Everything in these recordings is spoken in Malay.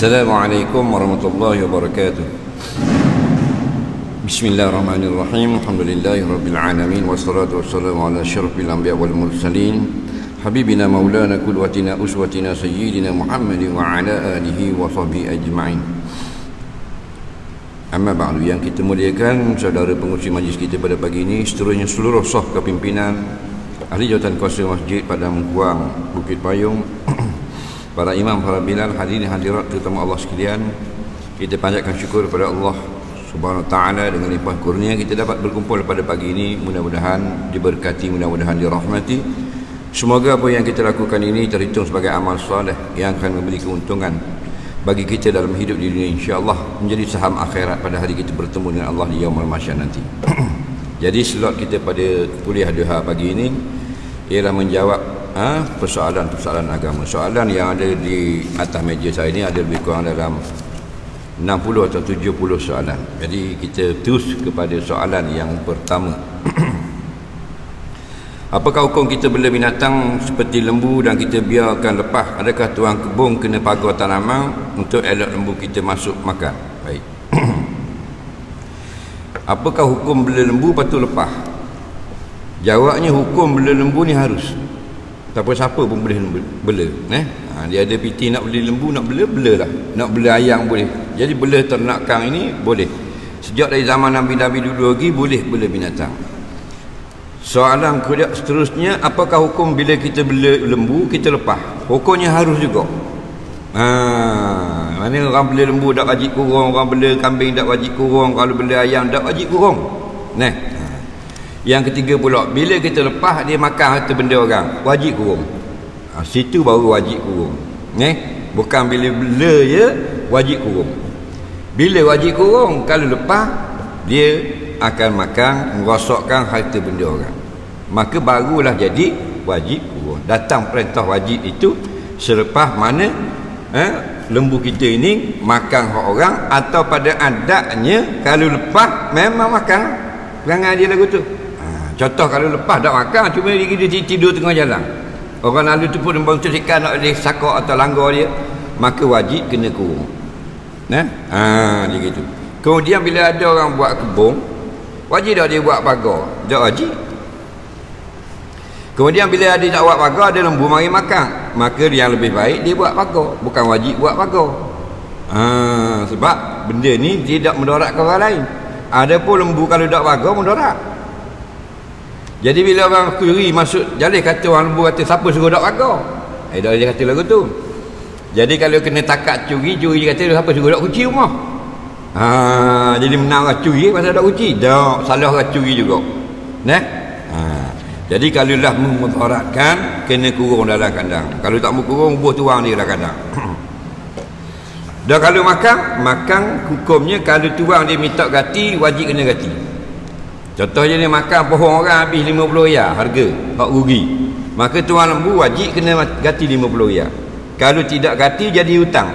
Assalamualaikum warahmatullahi wabarakatuh. Bismillahirrahmanirrahim. Alhamdulillahirabbil alamin wassalatu wassalamu ala asyrafil anbiya wal mursalin habibina maulana qudwatina uswatina sayyidina Muhammadin wa ala alihi wa sahbihi ajma'in. Amma ba'du, yang kita muliakan saudara pengurusi majlis kita pada pagi ini, seterusnya seluruh sah kepimpinan ahli jawatan kuasa masjid pada Mengkuang Bukit Payung, para imam, para bilal, hadirin hadirat terutama Allah sekalian, kita panjatkan syukur kepada Allah Subhanahu wa taala dengan limpah kurnia kita dapat berkumpul pada pagi ini. Mudah-mudahan diberkati, mudah-mudahan dirahmati. Semoga apa yang kita lakukan ini terhitung sebagai amal soleh yang akan memberi keuntungan bagi kita dalam hidup di dunia, insya-Allah menjadi saham akhirat pada hari kita bertemu dengan Allah di yaumul mahsyar nanti. Jadi slot kita pada kuliah duha pagi ini ialah menjawab persoalan-persoalan agama. Soalan yang ada di atas meja saya ini ada lebih kurang dalam 60 atau 70 soalan. Jadi kita terus kepada soalan yang pertama. Apakah hukum kita bela binatang seperti lembu dan kita biarkan lepas? Adakah tuan kebun kena pagar tanaman untuk elok lembu kita masuk makan? Baik. Apakah hukum bela lembu patut lepas? Jawabnya, hukum bela lembu ni harus. Siapa pun boleh bela. Dia ada piti nak beli lembu, nak bela lah. Nak bela ayam boleh. Jadi bela ternakan ini boleh. Sejak dari zaman Nabi-Nabi dulu lagi boleh bela binatang. Soalan seterusnya, apakah hukum bila kita bela lembu kita lepas? Hukumnya harus juga. Mana orang bela lembu tak wajib kurung, orang bela kambing tak wajib kurung, kalau bela ayam tak wajib kurung. Yang ketiga pula, bila kita lepas dia makan harta benda orang, wajib kurung. Situ baru wajib kurung. Bukan bila bela je wajib kurung. Bila wajib kurung, kalau lepas dia akan makan, merosakkan harta benda orang, maka barulah jadi wajib kurung. Datang perintah wajib itu selepas mana lembu kita ini makan hak orang, atau pada adatnya kalau lepas memang makan perangai dia lagu tu. Contoh kalau lepas tak makan, cuma dia tidur tengah jalan, orang lalu tu pun bangun ikan nak dia sakak atau langgar dia, maka wajib kena kurung. Dia gitu. Kemudian bila ada orang buat kebun, wajib tak dia buat pagar? Tak wajib. Kemudian bila dia tak buat pagar, ada lembu mari makan, maka yang lebih baik dia buat pagar, bukan wajib buat pagar. Sebab benda ni tidak mudaratkan orang lain. Ada pun lembu kalau tak pagar mudarat. Jadi bila orang query masuk jalih, kata orang lembu kata, siapa suruh tak pagar? Dia kata lagu tu. Jadi kalau kena takat curi dia kata, siapa suruh tak kunci rumah? Jadi menang orang curi pasal tak kunci. Tak, salah orang curi juga. Jadi kalau dah memudaratkan, kena kurung dalam kandang. Kalau tak mau kurung, buah tuang dia dalam kandang. Dan kalau makan hukumnya, kalau tuang dia minta gati, wajib kena gati. Contohnya dia makan pohon orang habis 50 riyal harga, hak rugi, maka tuan lembu wajib kena gati 50 riyal. Kalau tidak gati jadi hutang,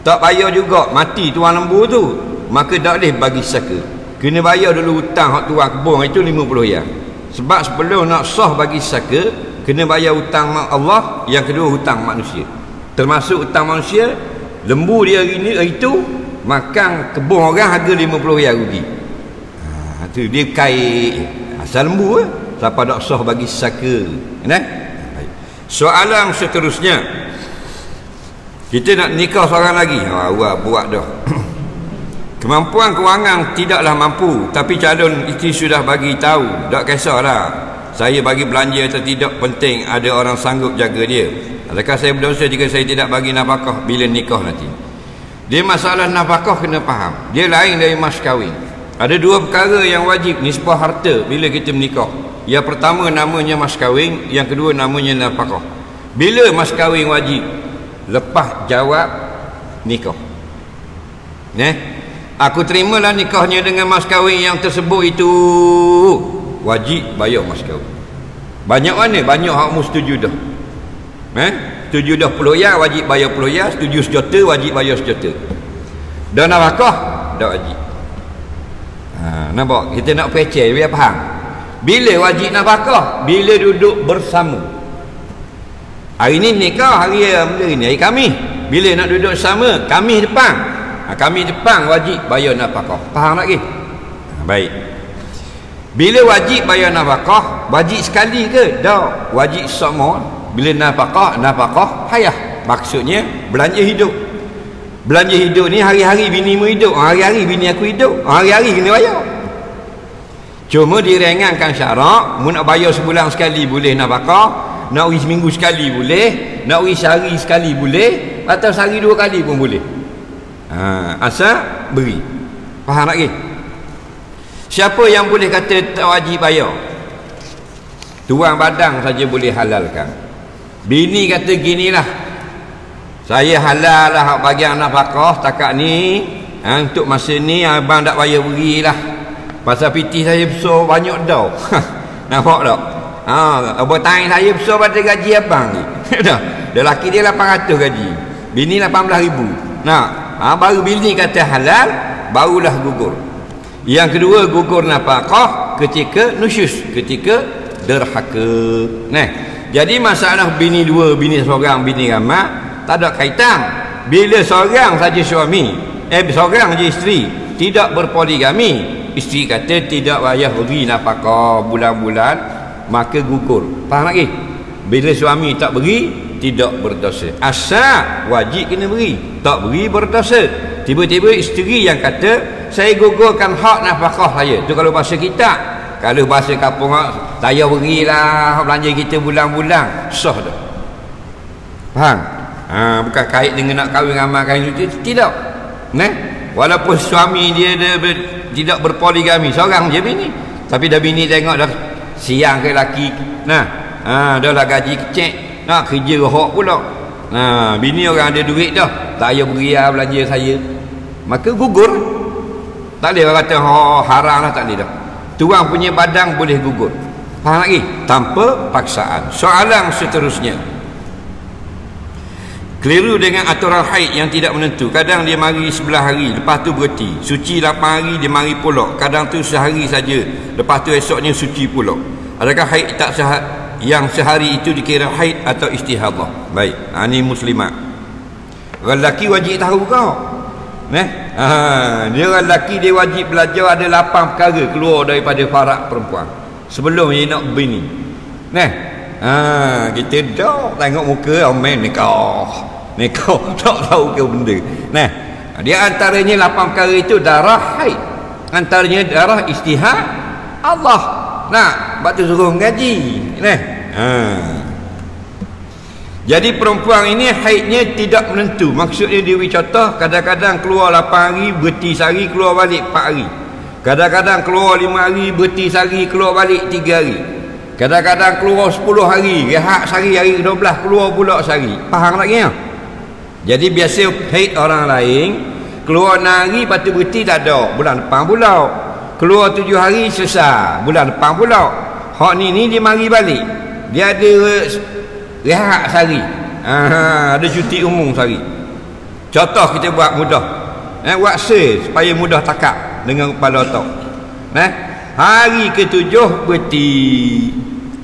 tak bayar juga, mati tuan lembu tu, maka tak boleh bagi saka, kena bayar dulu hutang hak tuan kebun itu 50 riyal. Sebab sebelum nak sah bagi saka, kena bayar hutang mak Allah, yang kedua hutang manusia. Termasuk hutang manusia, lembu dia itu makan kebun orang harga 50 riyal rugi. Tu dia kait asal lembu siapa dak sah bagi saka. Soalan seterusnya, kita nak nikah seorang lagi, awak buat dah. Kemampuan kewangan tidaklah mampu, tapi calon isteri sudah bagi tahu, tak kisahlah saya bagi belanja atau tidak, penting ada orang sanggup jaga dia. Adakah saya berdosa jika saya tidak bagi nafkah bila nikah nanti? Dia masalah nafkah kena faham, dia lain dari mas kahwin. Ada dua perkara yang wajib nisbah harta bila kita menikah. Yang pertama namanya mas kahwin, yang kedua namanya nafkah. Bila mas kahwin wajib? Lepas jawab nikah. Aku terimalah nikahnya dengan mas kahwin yang tersebut itu, wajib bayar mas kahwin. Banyak mana? Banyak hak mu setuju dah. Setuju dah peloya, wajib bayar peloya. Setuju sejuta, wajib bayar sejuta. Dan nafkah dah wajib. Nampak? Kita nak pecah biar faham. Bila wajib nafkah? Bila duduk bersama. Hari ni nikah, hari ni hari Khamis. Bila nak duduk sama, Khamis depan. Kami depan wajib bayar nafkah. Faham lagi? Baik. Bila wajib bayar nafkah, wajib sekali ke? Tak. Wajib semua. Bila nafkah hayah. Maksudnya belanja hidup. Belanja hidup ni hari-hari binimu hidup, hari-hari bini aku hidup, hari-hari kena bayar. Cuma diringankan syarat, mu nak bayar sebulan sekali boleh nafkah, nak uji seminggu sekali boleh, nak uji sehari sekali boleh, atau sehari 2 kali pun boleh. Asal beri. Faham lagi? Siapa yang boleh kata tak wajib bayar? Tuan badang saja boleh halalkan. Bini kata ginilah, saya halal lah bagi anak nafkah setakat ni, untuk masa ni abang tak bayar berilah. Pasal piti saya besar banyak dah. Nampak tak? Obotan saya besar pada gaji abang ni. Dah lelaki dia 800 gaji, bini 18,000. Baru bini kata halal, barulah gugur. Yang kedua gugur nafkah ketika nusyus, ketika derhaka. Jadi masalah bini dua, bini seorang, bini ramai tak ada kaitan. Bila seorang saja suami, seorang saja isteri tidak berpoligami, isteri kata tidak payah beri nafkah bulan-bulan, maka gugur. Faham lagi? Bila suami tak beri, tidak berdosa. Asal wajib kena beri, tak beri berdosa. Tiba-tiba isteri yang kata saya gugurkan hak nafkah saya. Tu kalau bahasa kita. Kalau bahasa kampung, saya berilah belanja kita bulan-bulan, sah dah. Faham? Bukan kait dengan nak kahwin amalkan itu, tidak. Walaupun suami dia tidak berpoligami, seorang je bini, tapi dah bini tengok dah siang ke laki, dah lah gaji kecek, nak kerja hok pula. Bini orang ada duit dah, tak payah beri belanja saya, maka gugur. Tak boleh orang kata haram lah, tak boleh dah. Tuang punya badang boleh gugur. Faham lagi? Tanpa paksaan. Soalan seterusnya, keliru dengan aturan haid yang tidak menentu. Kadang dia mari 11 hari, lepas tu berhenti. Suci 8 hari, dia mari pula. Kadang tu sehari saja, lepas tu esoknya suci pula. Adakah haid tak yang sehari itu dikira haid atau istihadah? Baik, ini muslimat. Lelaki wajib tahu kau. Dia orang lelaki, dia wajib belajar ada 8 perkara keluar daripada farak perempuan sebelum dia nak bini. Kita dah tengok muka main nikah tak tahu ke benda. Dia antaranya 8 perkara itu darah haid, antaranya darah istihad Allah. Sebab tu suruh mengaji. Jadi perempuan ini haidnya tidak menentu. Maksudnya dia contoh, kadang-kadang keluar 8 hari, berhenti sehari, keluar balik 4 hari. Kadang-kadang keluar 5 hari, berhenti sehari, keluar balik 3 hari. Kadang-kadang keluar 10 hari, rehat sehari, hari 12 keluar pula sehari. Faham lagi ya? Jadi biasa haid orang lain keluar 6 hari, lepas tu berhenti tak ada, bulan depan pula. Keluar 7 hari, selesai, bulan depan pula. Hak ni dia mari balik, dia ada rehat sehari, ada cuti umum sehari. Contoh kita buat mudah, buat supaya mudah takak dengan kepala otak. Hari ke-7 berhenti,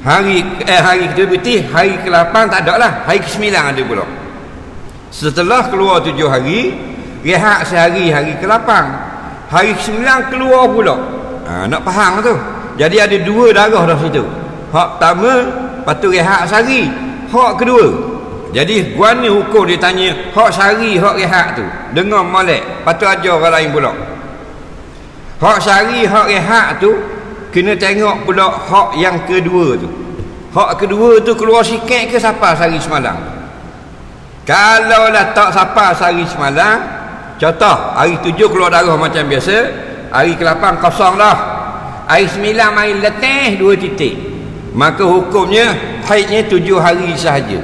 hari ke-7 berhenti, hari ke-8 tak ada lah, hari ke-9 ada pula. Setelah keluar 7 hari, rehat sehari, hari ke-8, hari ke-9 keluar pula. Nak faham tu? Jadi ada 2 darah dah situ. Hak pertama patut rehat sehari. Hak kedua, jadi guan ni hukum dia tanya hak sehari hak rehat tu dengar molek, patut ajar orang lain pula. Hak sehari hak rehat tu kena tengok pula hak yang kedua tu. Hak kedua tu keluar sikit ke siapa sehari semalam. Kalau lah tak siapa sehari semalam, contoh hari 7 keluar darah macam biasa, hari ke-8 kosong dah, hari 9 main letih 2 titik, maka hukumnya haidnya 7 hari sahaja.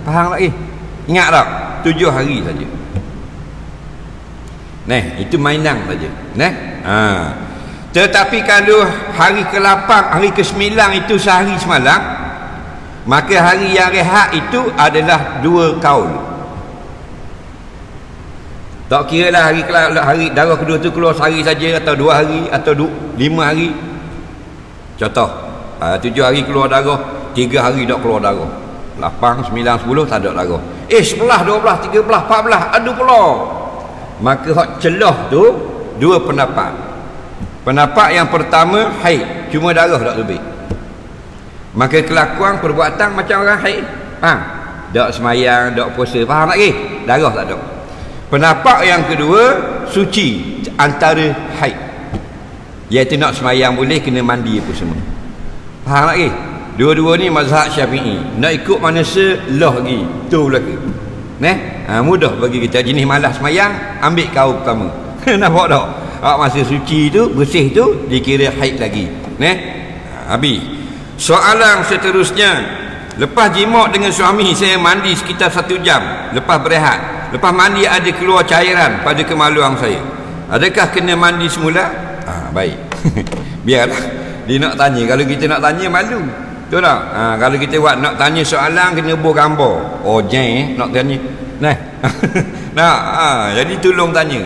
Faham lagi? Ingat tak? 7 hari saja. Nah, itu mainan saja. Nah, tetapi kalau hari ke-8, hari ke-9 itu sehari semalam, maka hari yang rehat itu adalah 2 kaul. Tak kira lah hari darah kedua tu keluar sehari saja, atau 2 hari, atau 5 hari. Contoh, 7 hari keluar darah, 3 hari tak keluar darah, 8, 9, 10 tak ada darah, 11, 12, 13, 14 ada pula. Maka hak celah tu 2 pendapat. Pendapat yang pertama, haid, cuma darah tak lebih, maka kelakuan perbuatan macam orang haid. Faham? Tak semayang, tak puasa, faham lagi? Darah tak ada. Pendapat yang kedua, suci antara haid, iaitu nak semayang boleh, kena mandi apa semua. Faham lagi? Dua-dua ni mazhab Syafi'i. Nak ikut mana selah lagi tu belaka. Mudah bagi kita. Jenis malas semayang, ambil kaul pertama. Nampak tak? Masa suci tu, bersih tu dikira haid lagi. Habis. Soalan seterusnya, lepas jimat dengan suami saya mandi sekitar 1 jam lepas berehat. Lepas mandi ada keluar cairan pada kemaluan saya, adakah kena mandi semula? Baik. Biarlah dia nak tanya. Kalau kita nak tanya malu, betul tak? Kalau kita buat nak tanya soalan, kena buat gambar. Oh jeng nak tanya. Jadi tolong tanya.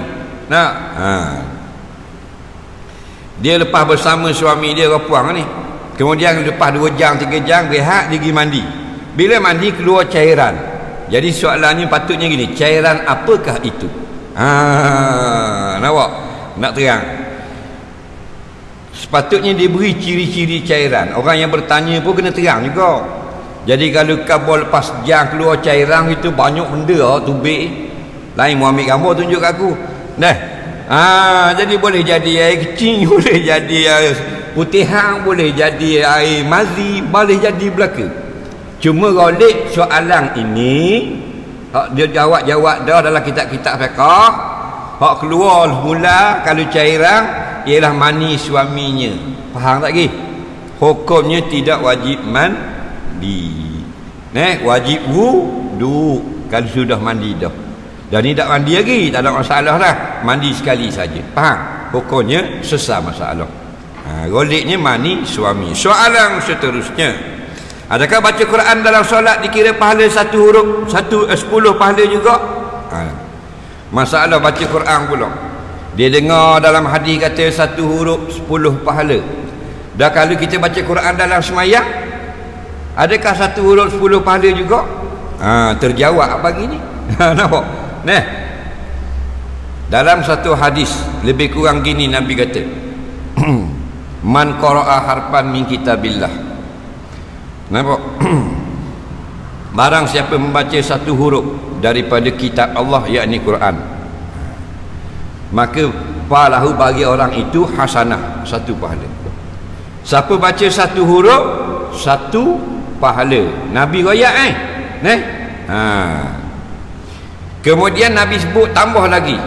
Dia lepas bersama suami dia orang ni, kemudian lepas 2 jam 3 jam rehat, dia pergi mandi. Bila mandi keluar cairan. Jadi soalannya patutnya gini, cairan apakah itu? Nampak? Nak terang. Sepatutnya diberi ciri-ciri cairan. Orang yang bertanya pun kena terang juga. Jadi kalau kabel lepas jam keluar cairan itu banyak benda tubik. Lain mau ambil gambar tunjuk kat aku. Jadi boleh jadi air kecil, boleh jadi air putihan, boleh jadi air mazi, boleh jadi belaka. Cuma golek soalan ini, dia jawab dah dalam kitab-kitab fiqh. Hak keluar mula kalau cairan ialah mani suaminya. Faham tak lagi? Hukumnya tidak wajib mandi. Wajib wudu kalau sudah mandi dah. Dan ni tak mandi lagi, tak ada masalah lah. Mandi sekali saja. Faham? Hukumnya sesah masalah. Goleknya mani suami. Soalan seterusnya, adakah baca Quran dalam solat dikira pahala 1 huruf 10 pahala juga? Masalah baca Quran pula. Dia dengar dalam hadis kata 1 huruf 10 pahala. Dah kalau kita baca Quran dalam semayang, adakah 1 huruf 10 pahala juga? Terjawab pagi ni. Nampak? Dalam satu hadis lebih kurang gini Nabi kata, man qara'a harfan min kitabillah. Nampak? Barang siapa membaca 1 huruf daripada kitab Allah, yakni Quran, maka palahu bagi orang itu hasanah, 1 pahala. Siapa baca 1 huruf 1 pahala. Nabi royak Kemudian Nabi sebut tambah lagi,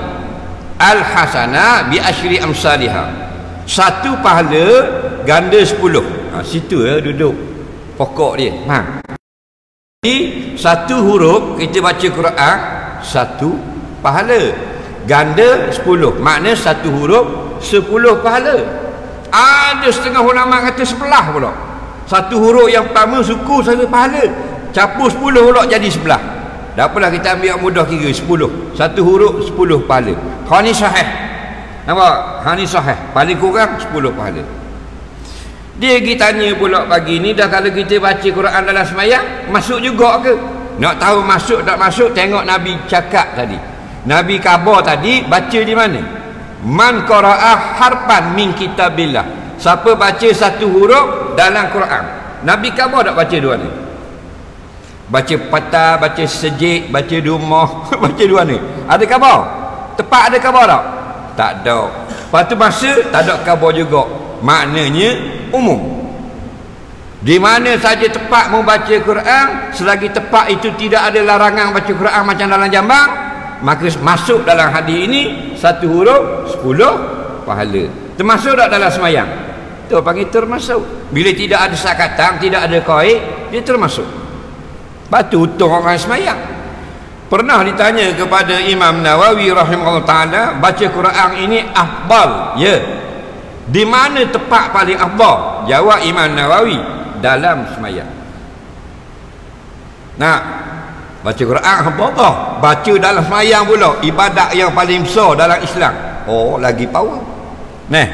al hasanah bi asyri amsalihah, 1 pahala ganda 10. Situ duduk pokok dia. Jadi 1 huruf kita baca Quran 1 pahala, ganda 10, makna 1 huruf 10 pahala. Ada setengah ulama kata 11 pula. 1 huruf yang pertama suku 1 pahala, capur 10 pula jadi 11. Tak apalah, kita ambil yang mudah kira 10. 1 huruf 10 pahala. Hal ni sahih. Nampak? Hal ni sahih. Paling kurang 10 pahala. Dia pergi tanya pula pagi ni, dah kalau kita baca Quran dalam semayang, masuk juga ke? Nak tahu masuk tak masuk, tengok Nabi cakap tadi. Nabi khabar tadi, baca di mana? Man qara'a harfan min kitabillah. Siapa baca 1 huruf dalam Quran. Nabi khabar tak baca dua ni? Baca patah, baca sejik, baca dumah, baca dua ni. Ada khabar? Tepat ada khabar tak? Tak ada. Lepas tu masa tak ada khabar juga. Maknanya umum. Di mana saja tepat membaca Quran, selagi tepat itu tidak ada larangan baca Quran macam dalam jambang, maka masuk dalam hadis ini 1 huruf 10 pahala. Termasuk tak dalam semayang? Tu panggil termasuk. Bila tidak ada sakatan, tidak ada qaid, dia termasuk. Batu untung orang semayang. Pernah ditanya kepada Imam Nawawi rahimahullah taala, baca Quran ini afdal, ya, di mana tepat paling afdal? Jawab Imam Nawawi, dalam semayang. Nah, baca Quran afdal, baca dalam semayang pula, ibadat yang paling besar dalam Islam. Oh, lagi power. Nah,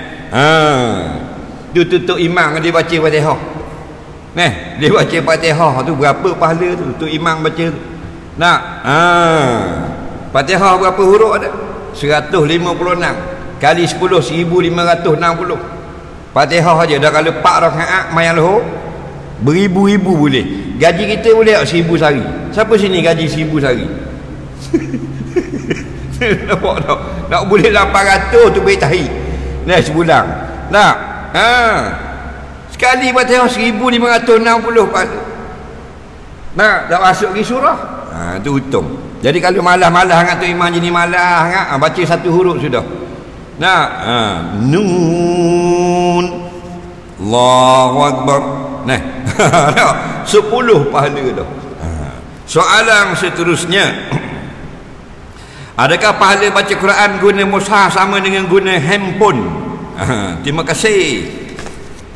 dia tutup imam dia baca Fatihah. Nah, dia baca Fatihah tu berapa pahala tu? Tu imam baca. Nah, Fatihah berapa huruf ada? 156 kali 10 1560. Fatihah aja dah kalau 4 rakaat mayang lohor beribu-ribu boleh. Gaji kita boleh tak 1000 sehari? Siapa sini gaji 1000 sehari? Nampak tak? Nak boleh 800 tu baik tahi. Nah, sebulan. Nah, sekali Fatihah 1560 pahala. Nah, dah masuk lagi surah. Tu untung. Jadi kalau malah-malah sangat tu imam jenis malah sangat, baca 1 huruf sudah. Nah, nun Allahu Akbar. Nah, 10 pahala dah. Soalan seterusnya, adakah pahala baca Quran guna mushaf sama dengan guna handphone? Terima kasih.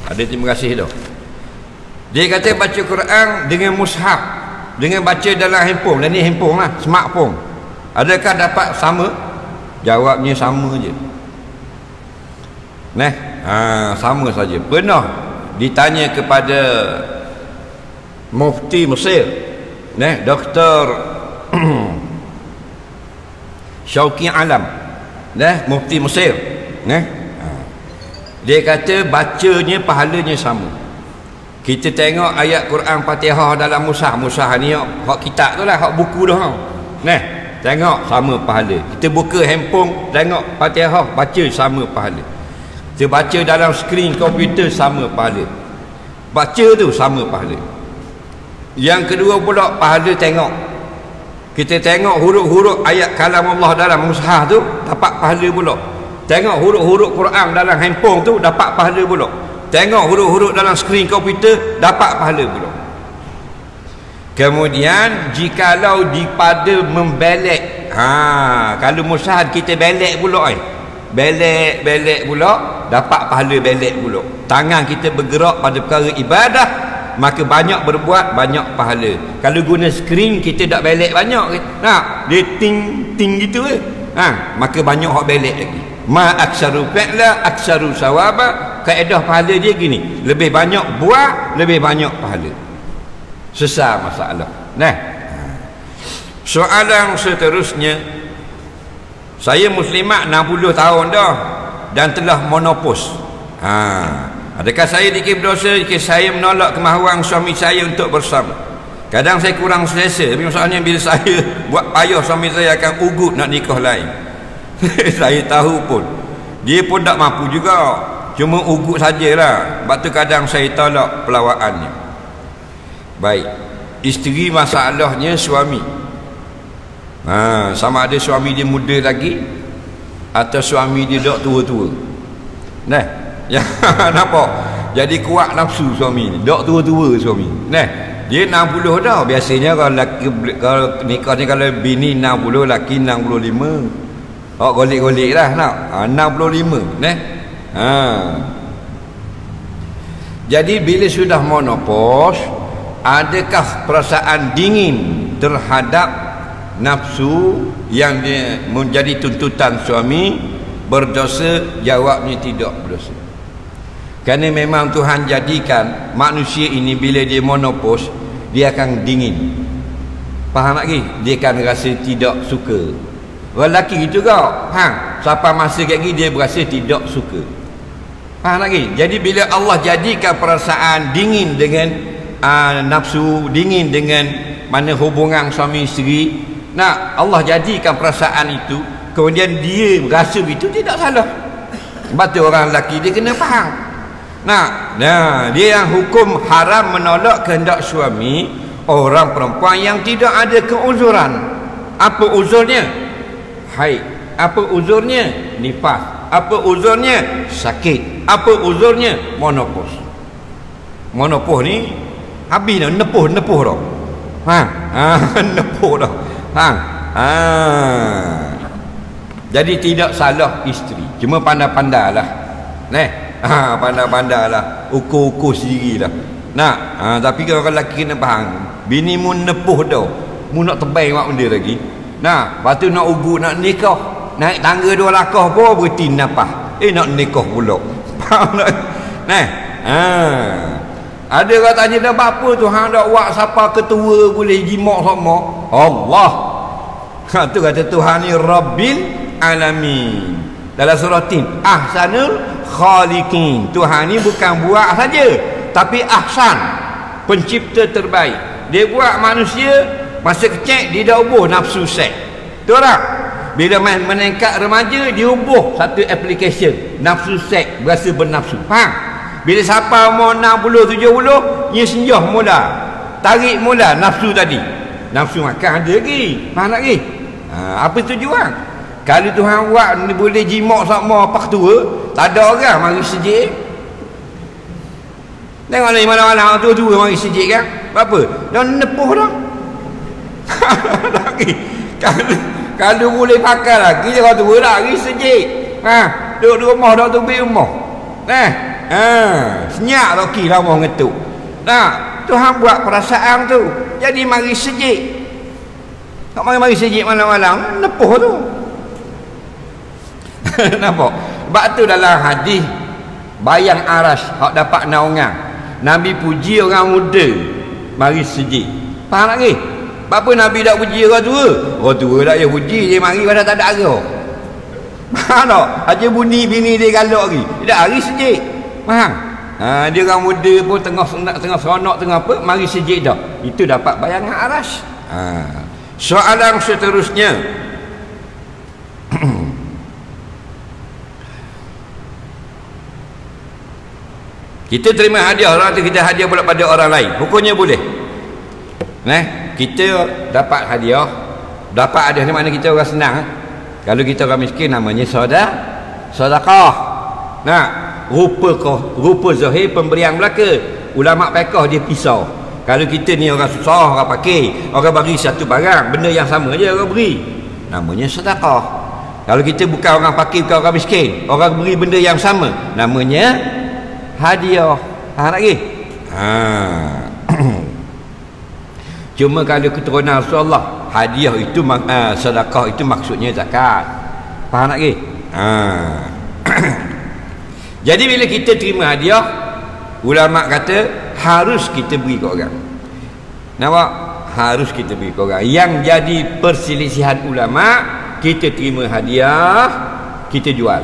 Ada terima kasih dah. Dia kata baca Quran dengan mushaf, dengan baca dalam handphone. Dan ni handphone lah, smartphone. Adakah dapat sama? Jawabnya sama je. Nah, sama saja. Pernah ditanya kepada Mufti Mesir, nah, Dr. Syauqi Alam, nah, Mufti Mesir, nah, dia kata bacanya pahalanya sama. Kita tengok ayat Quran Fatihah dalam mushaf ni, hak kitab tu lah, hak buku dah. Nah, tengok sama pahala. Kita buka handphone, tengok Fatihah, baca sama pahala. Kita baca dalam skrin komputer sama pahala. Baca tu sama pahala. Yang kedua pula pahala tengok. Kita tengok huruf-huruf ayat kalam Allah dalam mushaf tu, dapat pahala pula. Tengok huruf-huruf Quran dalam handphone tu, dapat pahala pula. Tengok huruf-huruf dalam skrin komputer, dapat pahala pula. Kemudian jikalau dipada membelek, kalau mushaf kita belek pula, belek pula, dapat pahala belek pula. Tangan kita bergerak pada perkara ibadah, maka banyak berbuat, banyak pahala. Kalau guna skrin kita tak belek banyak, dia ting gitu maka banyak hak belek lagi. Ma aksaru fi'la aksaru sawaba. Kaedah pahala dia gini, lebih banyak buat, lebih banyak pahala. Sesar masalah. Nah, soalan seterusnya, saya muslimat 60 tahun dah dan telah menopause. Adakah saya dikira berdosa jika saya menolak kemahuan suami saya untuk bersama? Kadang saya kurang selesa, tapi masalahnya bila saya buat payah, suami saya akan ugut nak nikah lain. Saya tahu pun dia pun tak mampu juga, cuma ugut sajalah. Sebab tu kadang saya tolak pelawaannya. Baik, isteri masalahnya suami. Sama ada suami dia muda lagi atau suami dia dak tua-tua. Nah, ya, nampak? Jadi kuat nafsu suami ni, dak tua-tua suami. Nah, dia 60 dah. Biasanya kalau laki, kalau nikah ni, kalau bini 60, laki 65. Golek-golek lah nak. 65. Nah. Jadi bila sudah menopause, adakah perasaan dingin terhadap nafsu yang dia menjadi tuntutan suami? Berdosa? Jawabnya tidak berdosa. Kerana memang Tuhan jadikan manusia ini bila dia menopause, dia akan dingin. Faham lagi? Dia akan rasa tidak suka. Lelaki gitu kau, sampai masa kat gini dia berasa tidak suka. Faham lagi? Jadi bila Allah jadikan perasaan dingin dengan nafsu, dingin dengan mana hubungan suami isteri, nah Allah jadikan perasaan itu, kemudian dia rasa itu tidak salah. Sebab tu orang lelaki dia kena faham. Nah, dia yang hukum haram menolak kehendak suami orang perempuan yang tidak ada keuzuran. Apa uzurnya? Haid. Apa uzurnya? Nifas. Apa uzurnya? Sakit. Apa uzurnya? Menopause. Menopause ni habis dah, nepuh dah. Nepuh dah. Jadi tidak salah isteri, cuma pandai-pandailah. Pandai-pandailah, ukur-ukur sendirilah. Tapi kalau lelaki kena faham, bini mu nepuh dah, mu nak tebang mak benda lagi. Lepas tu nak ugu, nak nikah, naik tangga 2 langkah pun berhenti napah. Nak nikah pula. Faham tak? Ada orang tanya dah apa tu hang dak buat siapa ketua boleh jimak sama? Allah. Tu kata Tuhan ni Rabbil Alamin. Dalam surah Tin, Ahsanul Khaliqin. Tuhan ni bukan buat saja, tapi ahsan, pencipta terbaik. Dia buat manusia masa kecil dia dah ubuh nafsu seks. Tu orang bila meningkat remaja dia ubuh satu application nafsu seks, berasa bernafsu. Faham? Bila siapa umur 60 70 dia senjah mula, tarik mula nafsu tadi. Nafsu makan ada lagi. Faham lagi? Apa tujuan? Kalau Tuhan buat boleh jimak sama apa ketua, tak ada orang mari sejik. Tengok ni mana-mana tua-tua mari sejik kan? Apa? Dah nepuh dah. Lagi. Kalau boleh pakai lagi dia kata tua lagi sejik. Duduk di rumah dah tu beli rumah. Senyap roki lama ngetuk. Tuhan buat perasaan tu, jadi mari sejik. Tak mari sejik malam-malam nepuh tu. Nampak? Sebab tu dalam hadis bayang aras hak dapat naungan, Nabi puji orang muda mari sejik. Faham lagi? Apa Nabi tak puji orang tua? Orang tua tak dia puji, dia mari pada tak ada arah. Faham tak? Aja bunyi bini dia galak lagi. Dia dah hari sejik. Faham? Dia orang muda pun tengah seronok tengah apa, mari sejik dah. Itu dapat bayangan aras. Soalan seterusnya. Kita terima hadiah orang tu, kita hadiah pula pada orang lain, hukumnya boleh? Kita dapat hadiah, dapat hadiah ni mana kita orang senang. Kalau kita orang miskin namanya sedekah. Rupa zahir pemberian belaka. Ulama fiqh dia pisau. Kalau kita ni orang susah, orang pakai, orang bagi satu barang, benda yang sama je orang beri, namanya sedekah. Kalau kita bukan orang pakai, bukan orang miskin, orang beri benda yang sama, namanya hadiah. Lagi? Cuma kalau keturunan Rasulullah, hadiah itu sedekah itu maksudnya zakat. Faham lagi? Jadi bila kita terima hadiah, ulama kata harus kita beri ke orang. Nampak? Harus kita beri ke orang. Yang jadi perselisihan ulama, kita terima hadiah, kita jual.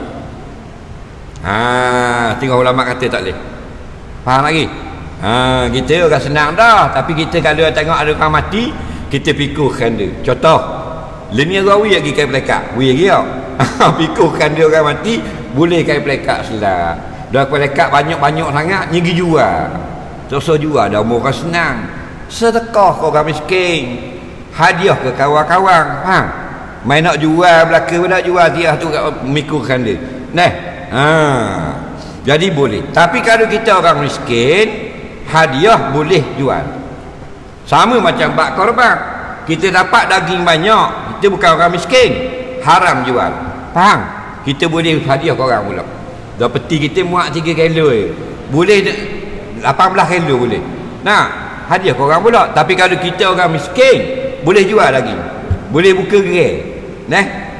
Tengok ulama kata tak boleh. Faham lagi? Kita orang senang dah, tapi kita kalau tengok ada orang mati, kita pikuhkan dia. Contoh, lini rawi lagi kain pelekat. Wih lagi tau. Pikuhkan dia orang mati, boleh kain pelekat selah. Dah pelekat banyak-banyak sangat, nyegi jual. Terus jual dah, orang senang. Sedekah ke orang miskin, hadiah ke kawan-kawan. Main nak jual belaka, nak jual dia tu mikuhkan dia. Jadi boleh. Tapi kalau kita orang miskin, hadiah boleh jual. Sama macam bak korban, kita dapat daging banyak, kita bukan orang miskin, haram jual. Faham? Kita boleh hadiah ke orang pula. Dah peti kita muat 3 kilo boleh 18 kilo boleh. Hadiah ke orang pula. Tapi kalau kita orang miskin, boleh jual daging, boleh buka gerai.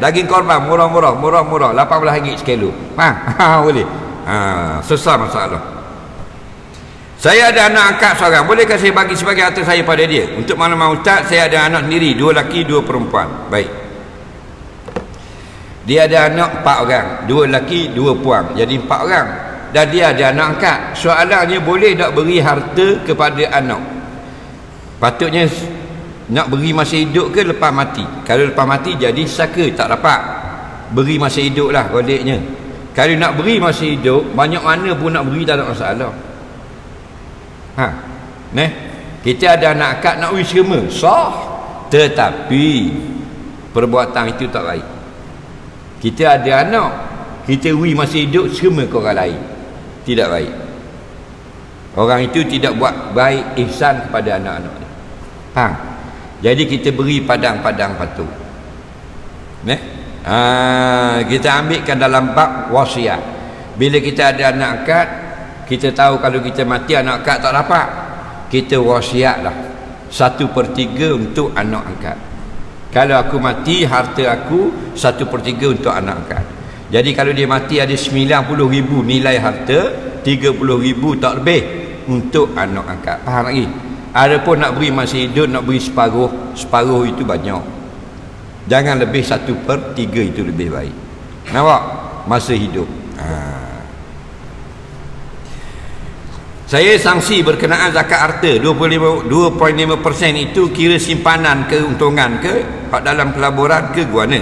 Daging korban murah-murah 18 ringgit sekilo. Faham? Boleh. Selesai masalah. Saya ada anak angkat seorang, bolehkah saya bagi sebagai harta saya pada dia? Untuk maklumat ustaz, saya ada anak sendiri, 2 lelaki 2 perempuan. Baik. Dia ada anak 4 orang, 2 lelaki 2 puang, jadi 4 orang. dan dia ada anak angkat. Soalannya, boleh tak beri harta kepada anak? Patutnya nak beri masa hidup ke lepas mati? Kalau lepas mati jadi saka, tak dapat. Beri masa hidup lah goleknya. Kalau nak beri masa hidup, banyak mana pun nak beri, tak ada masalah. Kita ada anak akad nak uji serma, sah. Tetapi perbuatan itu tak baik. Kita ada anak, kita uji masa hidup serma ke orang lain, tidak baik. Orang itu tidak buat baik ihsan kepada anak-anak. Jadi kita beri padang-padang patuh. Kita ambilkan dalam bab wasiat. Bila kita ada anak akad, kita tahu kalau kita mati anak akad tak dapat, kita wasiatlah 1/3 untuk anak angkat. Kalau aku mati, harta aku 1/3 untuk anak angkat. Jadi kalau dia mati ada 90,000 nilai harta, 30,000 tak lebih untuk anak angkat. Faham lagi? Adapun nak beri masa hidup, nak beri separuh itu banyak. Jangan lebih 1/3, itu lebih baik. Nampak? Masa hidup. Saya sangsi berkenaan zakat harta 2.5% itu kira simpanan keuntungan ke dalam pelaburan ke guana.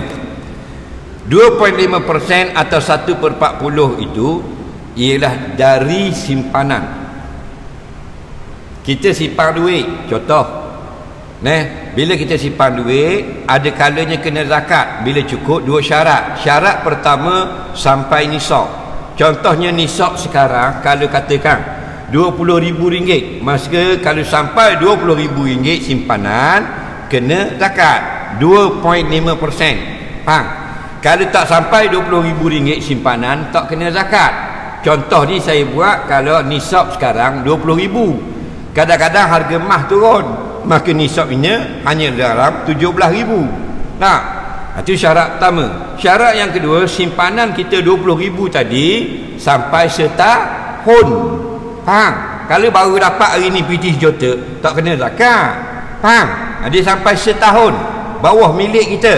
2.5% atau 1/40 itu ialah dari simpanan. Kita simpan duit, contoh, bila kita simpan duit, ada kalanya kena zakat. Bila cukup, 2 syarat. Syarat pertama, sampai nisab. Contohnya nisab sekarang, kalau katakan RM20,000, maka kalau sampai RM20,000 simpanan, kena zakat 2.5%. Kalau tak sampai RM20,000 simpanan, tak kena zakat. Contoh ni saya buat, kalau nisab sekarang RM20,000, kadang-kadang harga emas turun, maka nisabnya hanya dalam RM17,000. Itu syarat pertama. Syarat yang kedua, simpanan kita RM20,000 tadi sampai setahun. Kalau baru dapat hari ni PT juta, tak kena zakat. Dia sampai setahun bawah milik kita,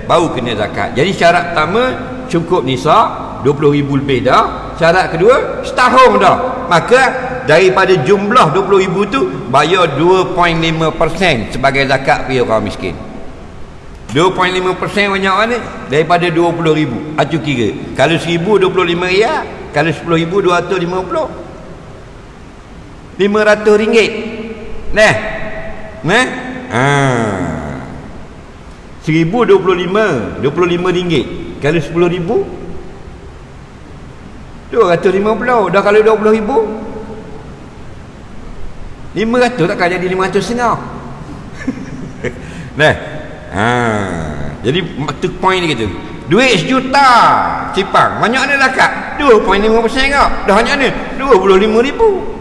baru kena zakat. Jadi syarat pertama cukup nisab RM20,000 lebih dah. Syarat kedua setahun dah. Maka daripada jumlah RM20,000 tu bayar 2.5% sebagai zakat pada orang miskin. 2.5% banyak mana? Daripada RM20,000. Itu kira kalau RM1,000 RM25, kalau RM10,000 RM250, RM500. RM1,000 RM25. Kalau RM10,000 RM250. Dah kalau RM20,000 RM500, takkan jadi RM500,500. Jadi tu point dia kata, duit RM1,000,000 simpan, banyak mana zakat? 2.5% kau. Dah banyak mana? RM25,000.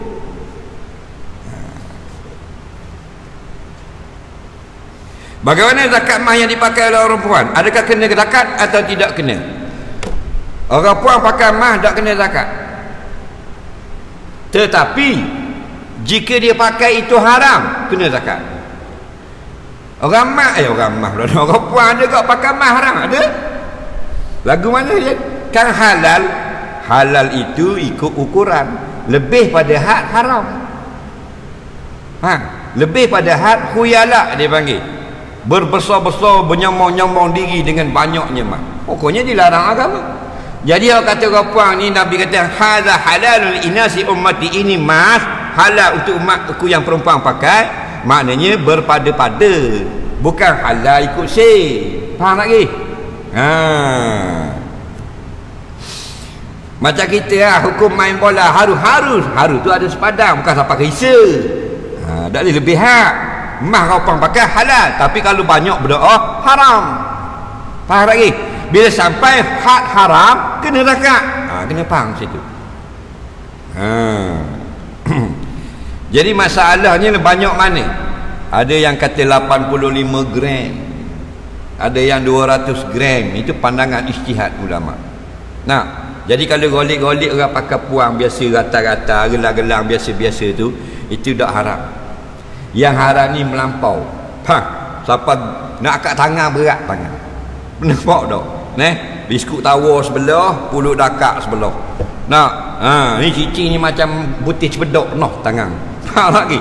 Bagaimana zakat emas yang dipakai oleh orang perempuan? Adakah kena zakat atau tidak kena? Orang perempuan pakai emas tak kena zakat. Tetapi jika dia pakai itu haram, kena zakat. Orang perempuan ada tak pakai emas haram? Ada? Lagu mana dia? Kan halal itu ikut ukuran, lebih pada had haram. Lebih pada had khuyala dia panggil. Berbesar-besar, bernyambung-nyambung diri dengan banyaknya emas. Pokoknya dilarang agama. Jadi kalau kata orang puang ni, Nabi kata hadza halalul inasi ummati, ini emas halal untuk umatku yang perempuan pakai, maknanya berpada-pada, bukan halal ikut sel. Faham lagi? Macam kita hukum main bola, harus tu ada sepadan, bukan sampai kisa. Tak boleh lebih hak. Emas orang pakai halal, tapi kalau banyak berdoa haram. Faham lagi? Bila sampai had haram, kena zakat. Kena faham situ. Jadi masalahnya banyak mana? Ada yang kata 85 gram, ada yang 200 gram. Itu pandangan ijtihad ulama. Jadi kalau golek-golek orang pakai puang biasa, rata-rata, gelang-gelang biasa-biasa tu, itu tak haram. Yang haram ni melampau. Siapa nak angkat tangan, berat tangan. Nampak tak? Biskut tawar sebelah, pulut dakak sebelah. Ni cicing ni macam putih cepedok noh tangan. Faham lagi?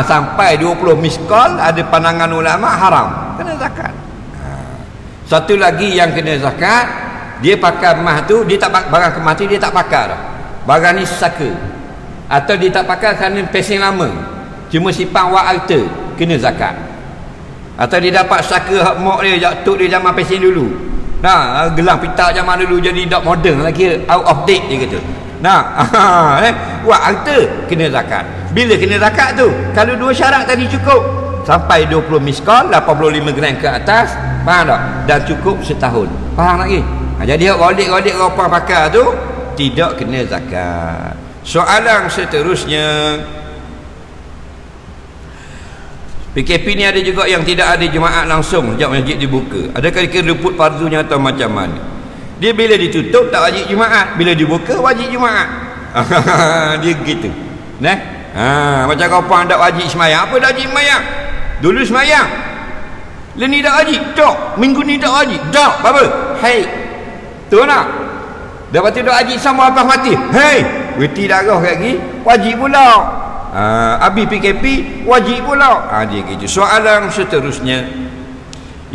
Sampai 20 miskol ada pandangan ulama haram, kena zakat. Satu lagi yang kena zakat, dia pakai emas tu, dia tak barang kemas tu dia tak pakai dah. Barang ni saka. Atau dia tak pakai kerana pesen lama. Cuma simpan wak harta, kena zakat. Atau dia dapat saka hak mok dia, tok dia zaman pesen dulu. Gelang pitak zaman dulu jadi dak moden lagi, out of date dia kata. Wak harta kena zakat. Bila kena zakat tu? Kalau dua syarat tadi cukup. Sampai 20 miskol, 85 gram ke atas, faham tak? Dan cukup setahun. Faham lagi? Jadi golik-golik ropang pakai tu tidak kena zakat. Soalan seterusnya, PKP ni ada juga yang tidak ada jemaah langsung sejak masjid dibuka. Adakah kira luput fardunya atau macam mana? Dia bila ditutup tak wajib Jumaat, bila dibuka wajib Jumaat. Dia gitu. Macam kau tak wajib semayang. Apa tak wajib semayang? Dulu semayang. Ni tak wajib. Tak. Minggu ni tak wajib. Tak. Apa? Hai. Tu nak. Lepas tu tak wajib sama lepas mati. Hai. Witi darah lagi. Wajib pula. Habis PKP wajib pula. Dia gitu. Soalan seterusnya,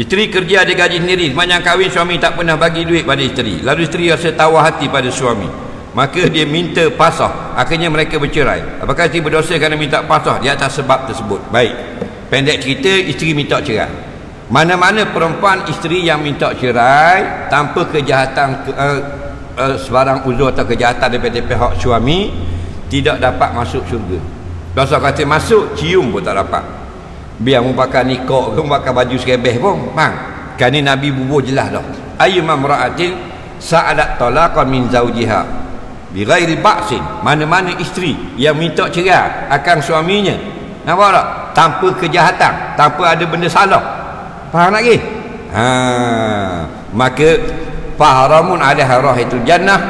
isteri kerja ada gaji sendiri, sepanjang kahwin suami tak pernah bagi duit pada isteri, lalu isteri rasa tawar hati pada suami, maka dia minta pasah, akhirnya mereka bercerai. Apakah isteri berdosa kerana minta pasah di atas sebab tersebut? Baik, pendek cerita, isteri minta cerai. Mana-mana perempuan isteri yang minta cerai tanpa kejahatan sebarang uzur atau kejahatan daripada pihak suami, tidak dapat masuk syurga. Dosa kata masuk, cium pun tak dapat. Biar mu pakai nikah ke, mu pakai baju serebeh pun, faham? Kerana Nabi bubuh jelas dah. Ayyuma mra'atin sa'alat talaqan min zawjiha bi ghairi ba'sin, mana-mana isteri yang minta cerai akan suaminya, nampak tak? Tanpa kejahatan, tanpa ada benda salah. Faham lagi? Maka faharamun alaiha rahitul jannah,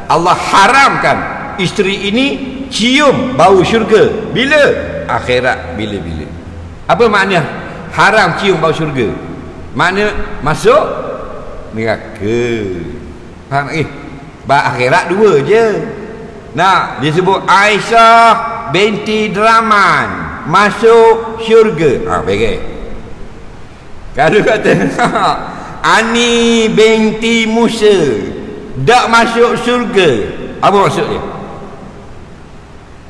Allah haramkan isteri ini cium bau syurga. Bila? Akhirat, bila-bila. Apa makna haram cium bau syurga? Makna masuk neraka. Faham lagi? Akhirat dua je. Disebut Aisyah binti Draman masuk syurga. Baik. Kalau kata Ani binti Musa tak masuk syurga, apa maksud dia?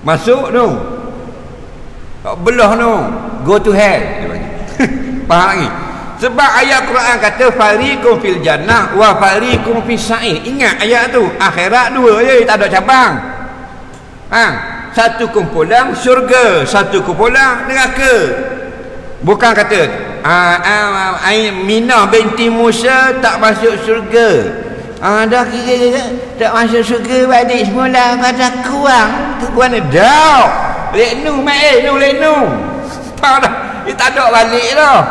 Masuk no, belah no, go to hell. Faham lagi? Sebab ayat Quran kata fariqum fil jannah wa fariqum fis sa'ir. Ingat ayat tu, akhirat dua je, tak ada cabang. Satu kumpulan syurga, satu kumpulan neraka. Bukan kata Minah binti Musa tak masuk syurga. Dah kira tak masuk syurga, balik semula pada kuang. Tu kuang dah. Leknu mai, leknu. Tahu dah. Dia tak ada balik dah.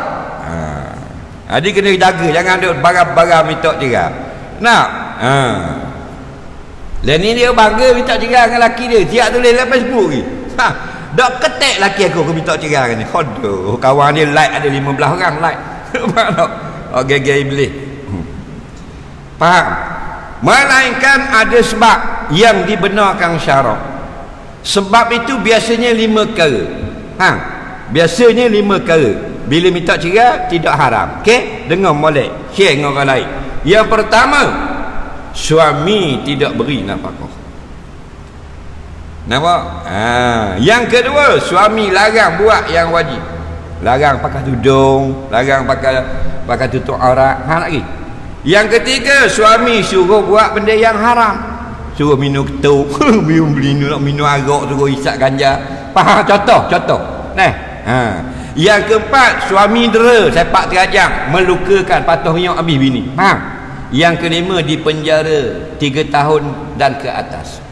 Dia kena jaga, jangan ada barang-barang minta cerai. Nak? Dan ni dia bangga minta cerai dengan laki dia. Tiap tulis dalam Facebook ni. Dak ketek laki aku minta cerai ni. Aduh, kawan dia like ada 15 orang like. Faham tak? Gay-gay iblis. Faham? Melainkan ada sebab yang dibenarkan syarak. Sebab itu biasanya 5 perkara. Biasanya 5 perkara. Bila minta cerai tidak haram. Okey? Dengar molek, share dengan orang lain. Yang pertama, suami tidak beri nafkah. Nampak? Yang kedua, suami larang buat yang wajib. Larang pakai tudung, larang pakai tutup aurat. Lagi. Yang ketiga, suami suruh buat benda yang haram. Suruh minum ketuk, minum arak, suruh isap ganja. Faham? Contoh. Yang keempat, suami dera, sepak terajang, melukakan, patah minyak habis bini. Faham? Yang kelima, dipenjara 3 tahun dan ke atas.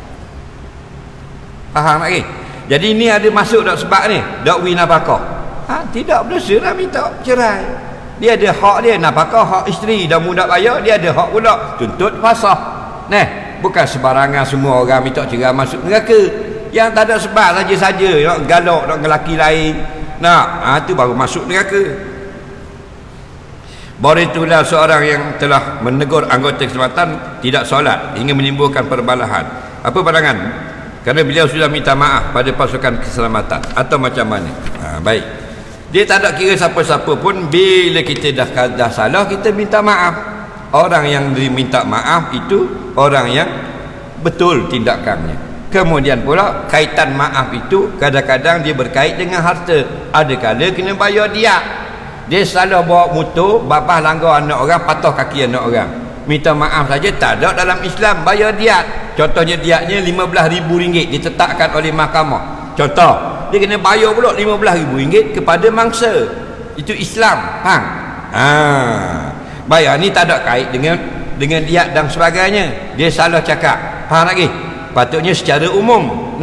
Faham lagi? Jadi ni ada masuk tak sebab ni? Tak beri nafkah. Tidak berdosa lah minta cerai. Dia ada hak dia, nafkah hak isteri. Dan mudah bayar, dia ada hak pula tuntut fasah. Bukan sebarangan semua orang minta cerai masuk neraka. Yang tak ada sebab saja-saja nak galak nak lelaki lain. Itu baru masuk neraka. Baru itulah seorang yang telah menegur anggota keselamatan tidak solat hingga menimbulkan perbalahan. Apa pandangan? Kerana beliau sudah minta maaf pada pasukan keselamatan atau macam mana? Baik. Dia tak ada kira siapa-siapa pun, bila kita dah salah, kita minta maaf. Orang yang diminta maaf itu orang yang betul tindakannya. Kemudian pula kaitan maaf itu kadang-kadang dia berkait dengan harta. Ada kala kena bayar dia. Dia salah bawa motor, bapa langgar anak orang, patah kaki anak orang. Minta maaf saja tak ada dalam Islam, bayar dia. Contohnya diatnya RM15,000 ditetapkan oleh mahkamah. Contoh, dia kena bayar pula RM15,000 kepada mangsa. Itu Islam, faham? Bayar ni tak ada kait dengan diat dan sebagainya. Dia salah cakap, faham lagi? Patutnya secara umum,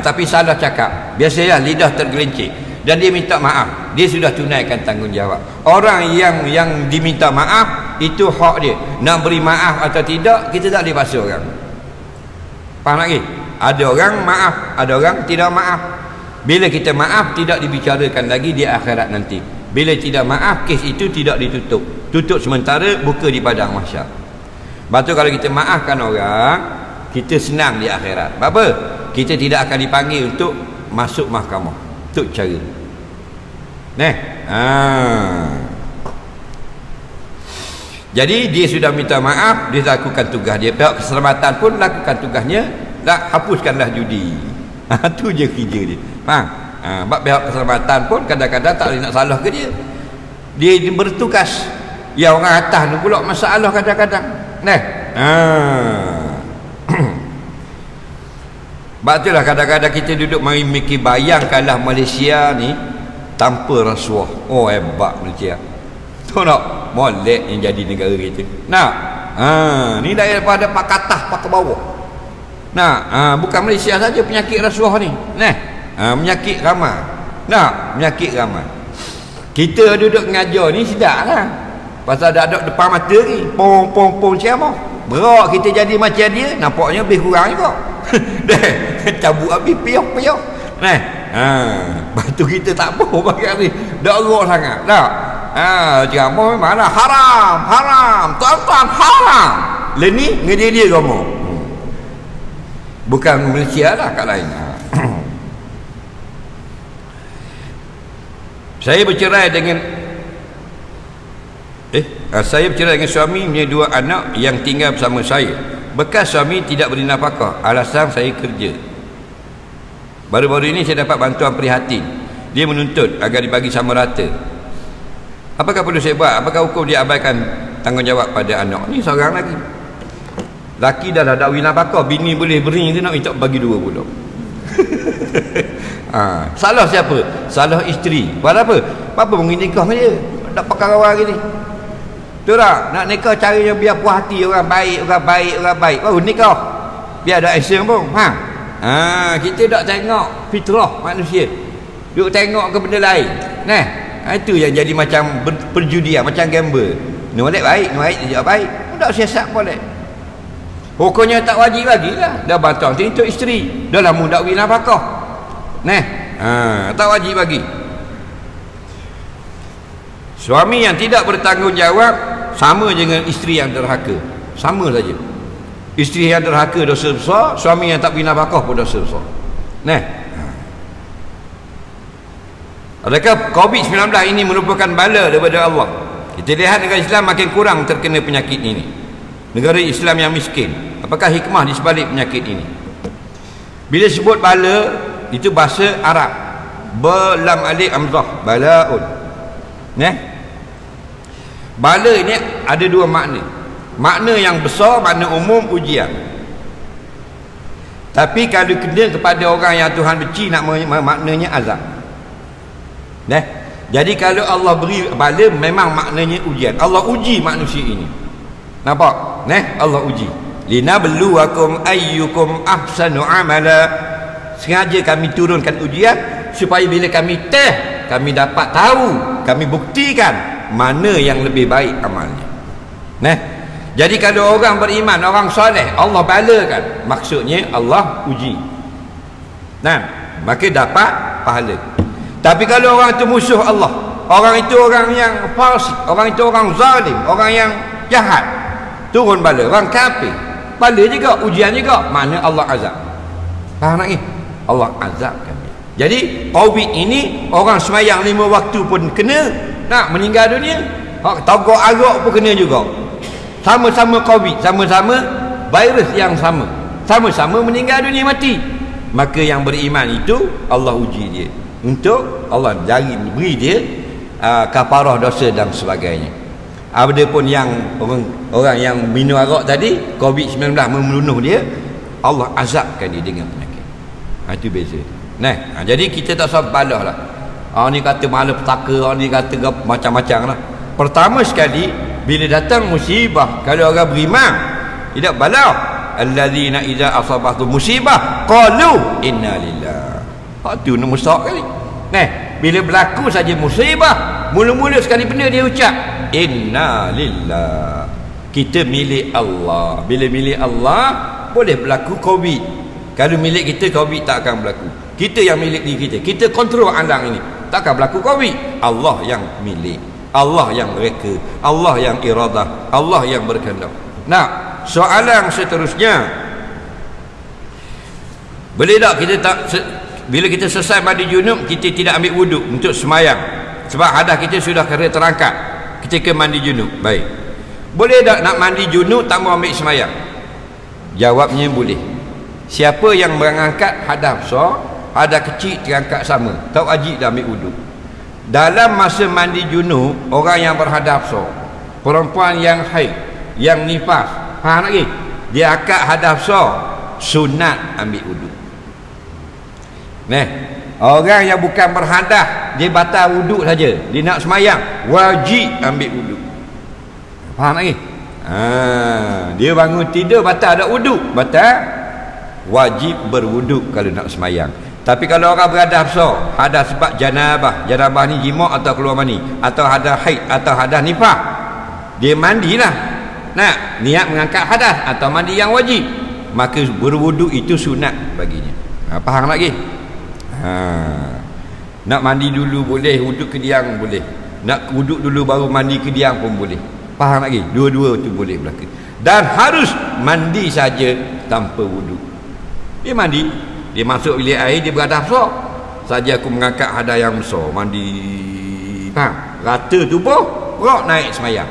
tapi salah cakap. Biasanya lidah tergelincir dan dia minta maaf. Dia sudah tunaikan tanggungjawab. Orang yang diminta maaf itu hak dia. Nak beri maaf atau tidak, kita tak boleh paksa orang. Faham lagi? Ada orang maaf, ada orang tidak maaf. Bila kita maaf, tidak dibicarakan lagi di akhirat nanti. Bila tidak maaf, kes itu tidak ditutup. Tutup sementara, buka di padang mahsyar. Sebab tu kalau kita maafkan orang, kita senang di akhirat. Sebab apa? Kita tidak akan dipanggil untuk masuk mahkamah. Untuk cara. Jadi dia sudah minta maaf, dia lakukan tugas dia. Pihak keselamatan pun lakukan tugasnya, hapuskanlah judi. Itu je kerja dia. Faham? Sebab pihak keselamatan pun kadang-kadang tak boleh nak salah ke dia. Dia bertugas. Ya orang atas tu pula masalah kadang-kadang. Sebab itulah kadang-kadang kita duduk mikir, bayangkanlah Malaysia ni tanpa rasuah. Oh hebat Malaysia. Tahu tak? Molek yang jadi negara kita. Ni daripada pakatah pak ke bawah. Bukan Malaysia saja penyakit rasuah ni. Penyakit ramai. Penyakit ramai. Kita duduk mengajar ni sedaplah. Pasal ada depan mata ni. Pong siapa? Berak kita jadi macam dia, nampaknya lebih kurang juga. Cabut habis piyok. Batu kita tak apa bagian ni. Dah erok sangat. Ceramah memanglah haram. Tuan-tuan haram. Leni ngedi dia kamu. Bukan Malaysia lah, kat lain. Saya bercerai dengan suami, punya 2 anak yang tinggal bersama saya. Bekas suami tidak beri nafkah, alasan saya kerja. Baru-baru ini saya dapat bantuan prihatin. Dia menuntut agar dibagi sama rata. Apakah perlu saya buat? Apakah hukum dia abaikan tanggungjawab pada anak? Ni seorang lagi. Laki dah tak beri nafkah, bini boleh beri, dia nak minta bagi 2 pula. Salah siapa? Salah isteri. Buat apa? Apa mungkin nikah dengan dia? Tak pakai orang lagi ni. Betul tak? Nak nikah caranya biar puas hati orang baik. Baru nikah. Biar ada action pun. Kita tak tengok fitrah manusia. Duk tengok ke benda lain. Itu yang jadi macam perjudian, macam gamble. Nolak baik dia baik. Tak siasat boleh. Hukumnya tak wajib lagi lah. Dah bantuan untuk isteri. Dah lama tak beri nafkah. Tak wajib bagi. Suami yang tidak bertanggungjawab sama dengan isteri yang derhaka. Sama saja. Isteri yang derhaka dosa besar, suami yang tak beri nafkah pun dosa besar. Adakah COVID-19 ini merupakan bala daripada Allah? Kita lihat negara Islam makin kurang terkena penyakit ini. Negara Islam yang miskin. Apakah hikmah di sebalik penyakit ini? Bila sebut bala, itu bahasa Arab. Lam alif hamzah, balaun. Bala ini ada 2 makna. Makna yang besar, makna umum, ujian. Tapi kalau kena kepada orang yang Tuhan benci, maknanya azab. Jadi kalau Allah beri bala, memang maknanya ujian. Allah uji manusia ini. Nampak? Allah uji. Linabluwakum ayyukum ahsanu amala. Sengaja kami turunkan ujian supaya bila kami kami dapat tahu, kami buktikan mana yang lebih baik amalnya. Jadi kalau orang beriman, orang soleh, Allah balakan, maksudnya Allah uji. Maka dapat pahala. Tapi kalau orang itu musuh Allah, orang itu orang yang fasik, orang itu orang zalim, orang yang jahat, turun bala. Orang kafir, bala juga, ujian juga. Mana Allah azab. Faham tak ni? Allah azabkan dia. Jadi Covid ini orang semayang 5 waktu pun kena, nak meninggal dunia. Togok arak pun kena juga. Sama-sama Covid, sama-sama virus yang sama, sama-sama meninggal dunia, mati. Maka yang beriman itu Allah uji dia, untuk Allah beri dia kafarah dosa dan sebagainya. Ada pun yang orang yang minum arak tadi, Covid-19 membunuh dia, Allah azabkan dia dengan penyakit. Itu beza. Nah, jadi kita tak usah balah lah. Ni kata malah petaka, ni kata macam-macam lah. Pertama sekali, bila datang musibah, kalau orang beriman tidak balau, allazina idza asabatu musibah qalu inna lillah. Itu nombor satu kali. Bila berlaku saja musibah, mula-mula sekali benda dia ucap inna lillah. Kita milik Allah. Bila milik Allah, boleh berlaku Covid. Kalau milik kita, Covid tak akan berlaku. Kita yang milik diri kita, kita kontrol alam ini, tak akan berlaku Covid. Allah yang milik, Allah yang reka, Allah yang iradah, Allah yang berkehendak. Nah, soalan seterusnya, boleh tak kita bila kita selesai mandi junub, kita tidak ambil wuduk untuk semayang sebab hadas kita sudah kena terangkat ketika mandi junub? Baik, boleh tak nak mandi junub tak mau ambil semayang? Jawabnya boleh. Siapa yang mengangkat hadas besar, hadas kecil terangkat sama, tak wajib dah ambil wuduk. Dalam masa mandi junub, orang yang berhadas besar, perempuan yang haid, yang nifas, faham lagi? Dia akad hadas besar, sunat ambil wuduk. Orang yang bukan berhadas, dia batal wuduk saja, dia nak semayang, wajib ambil wuduk. Faham lagi? Dia bangun tidur batal tak wuduk, batal, wajib berwuduk kalau nak semayang. Tapi kalau orang berhadas besar, hadas sebab janabah, janabah ni jima' atau keluar mani, atau hadas haid, atau hadas nifas, dia mandilah, nak niat mengangkat hadas atau mandi yang wajib, maka berwuduk itu sunat baginya. Faham lagi? Nak mandi dulu boleh, wuduk kediang boleh, nak wuduk dulu baru mandi kediang pun boleh. Faham lagi? Dua-dua itu boleh berlaku. Dan harus mandi saja tanpa wuduk. Dia mandi, dia masuk bilik air, dia berhadas besar, saja aku mengangkat hadas yang besar, mandi, rata tubuh, rok naik semayang.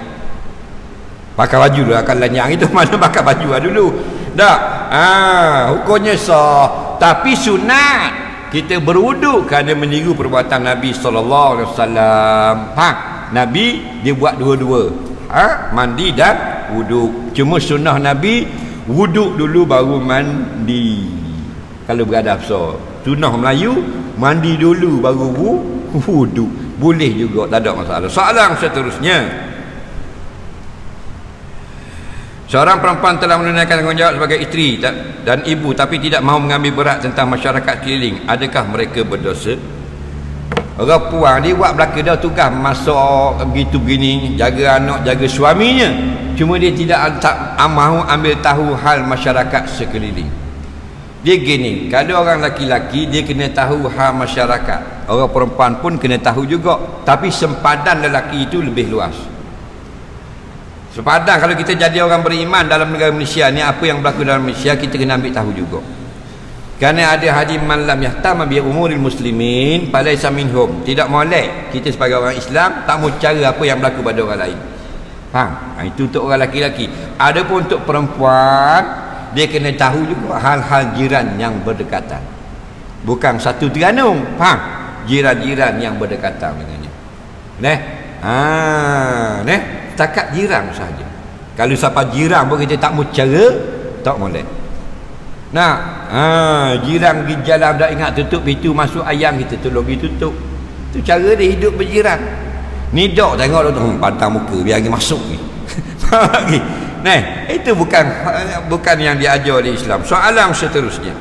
Pakai baju dulu, akan lanyang itu mana pakai baju dulu. Tak, hukumnya sah, tapi sunat kita berwuduk kerana meniru perbuatan Nabi SAW. Nabi dia buat dua-dua, mandi dan wuduk. Cuma sunnah Nabi wuduk dulu baru mandi. Kalau berhadas besar, sunnah Melayu mandi dulu baru wuduk, boleh juga, tak ada masalah. Soalan seterusnya, seorang perempuan telah menunaikan tanggungjawab sebagai isteri dan ibu tapi tidak mahu mengambil berat tentang masyarakat sekeliling. Adakah mereka berdosa? Orang puang dia buat belaka dah tugas masak begitu begini, jaga anak, jaga suaminya, cuma dia tidak mahu ambil tahu hal masyarakat sekeliling. Dia gini, kalau orang laki-laki dia kena tahu hal masyarakat, orang perempuan pun kena tahu juga, tapi sempadan lelaki itu lebih luas. Sepadan kalau kita jadi orang beriman dalam negara Malaysia ni, apa yang berlaku dalam Malaysia kita kena ambil tahu juga. Kerana ada hadis man lam yahtam bi umuril muslimin falaysa minhum. Tidak molek kita sebagai orang Islam tak mau cara apa yang berlaku pada orang lain. Itu untuk orang laki-laki. Adapun untuk perempuan, dia kena tahu juga hal-hal jiran yang berdekatan. Bukan satu Terengganu, jiran-jiran yang berdekatan dengannya. Setakat jiran saja. Kalau siapa jiran pun kita tak mau cara, tak boleh. Jiran pergi jalan dah ingat tutup pintu masuk ayam, kita tolong pergi tutup. Itu cara dia hidup berjiran. Ni dok tengok tu pantang muka biar pergi masuk ni. Lagi. Itu bukan yang diajar oleh Islam. Soalan seterusnya,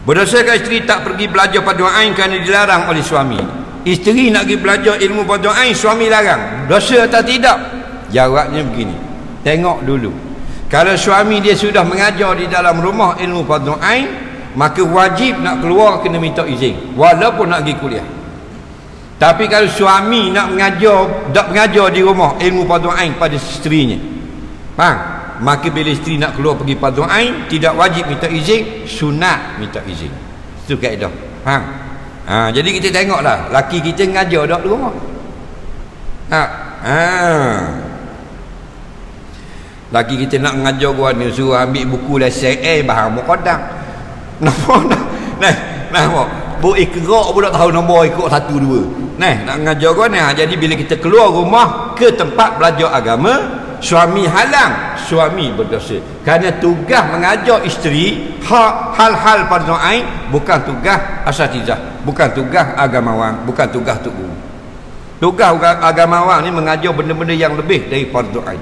berdosakah isteri tak pergi belajar pada ain kerana dilarang oleh suami? Isteri nak pergi belajar ilmu pada ain, suami larang, dosa atau tidak? Jawabnya begini, tengok dulu. Kalau suami dia sudah mengajar di dalam rumah ilmu pada ain, maka wajib nak keluar kena minta izin walaupun nak pergi kuliah. Tapi kalau suami nak mengajar di rumah ilmu pada ain pada isterinya, maka bila isteri nak keluar pergi fardu ain tidak wajib minta izin, sunat minta izin. Itu kaedah. Jadi kita tengoklah laki kita ngajar dak di rumah. Laki kita nak mengajar gua ni suruh ambil buku lesen bahan muqaddam. Nampak bu ikra pun tak tahu nombor ikut 1 2. Nak mengajar gua ni. Jadi bila kita keluar rumah ke tempat belajar agama, suami halang, suami berdosa. Kerana tugas mengajar isteri hal-hal fardu ain bukan tugas asatizah, bukan tugas agamawan, bukan tugas tok guru. Tugas agamawan ni mengajar benda-benda yang lebih dari fardu ain.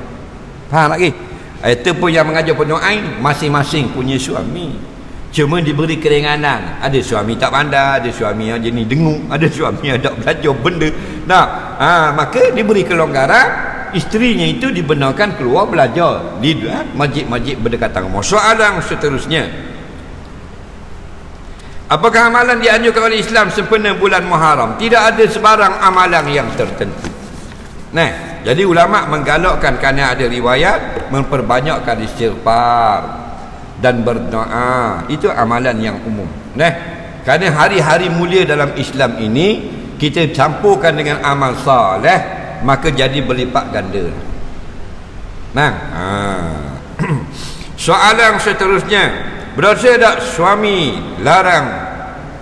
Faham lagi? Itu pun yang mengajar fardu ain masing-masing punya suami. Cuma diberi keringanan. Ada suami tak pandai, ada suami yang jenis dengung, ada suami yang tak belajar benda. Maka diberi kelonggaran, isterinya itu dibenarkan keluar belajar di masjid-masjid berdekatan rumah. Soalan seterusnya, apakah amalan dianjurkan oleh Islam sempena bulan Muharram? Tidak ada sebarang amalan yang tertentu. Jadi ulama menggalakkan kerana ada riwayat memperbanyakkan istighfar dan berdoa. Itu amalan yang umum. Kerana hari-hari mulia dalam Islam ini kita campurkan dengan amal soleh, maka jadi berlipat ganda. Soalan seterusnya, berdosa tak suami larang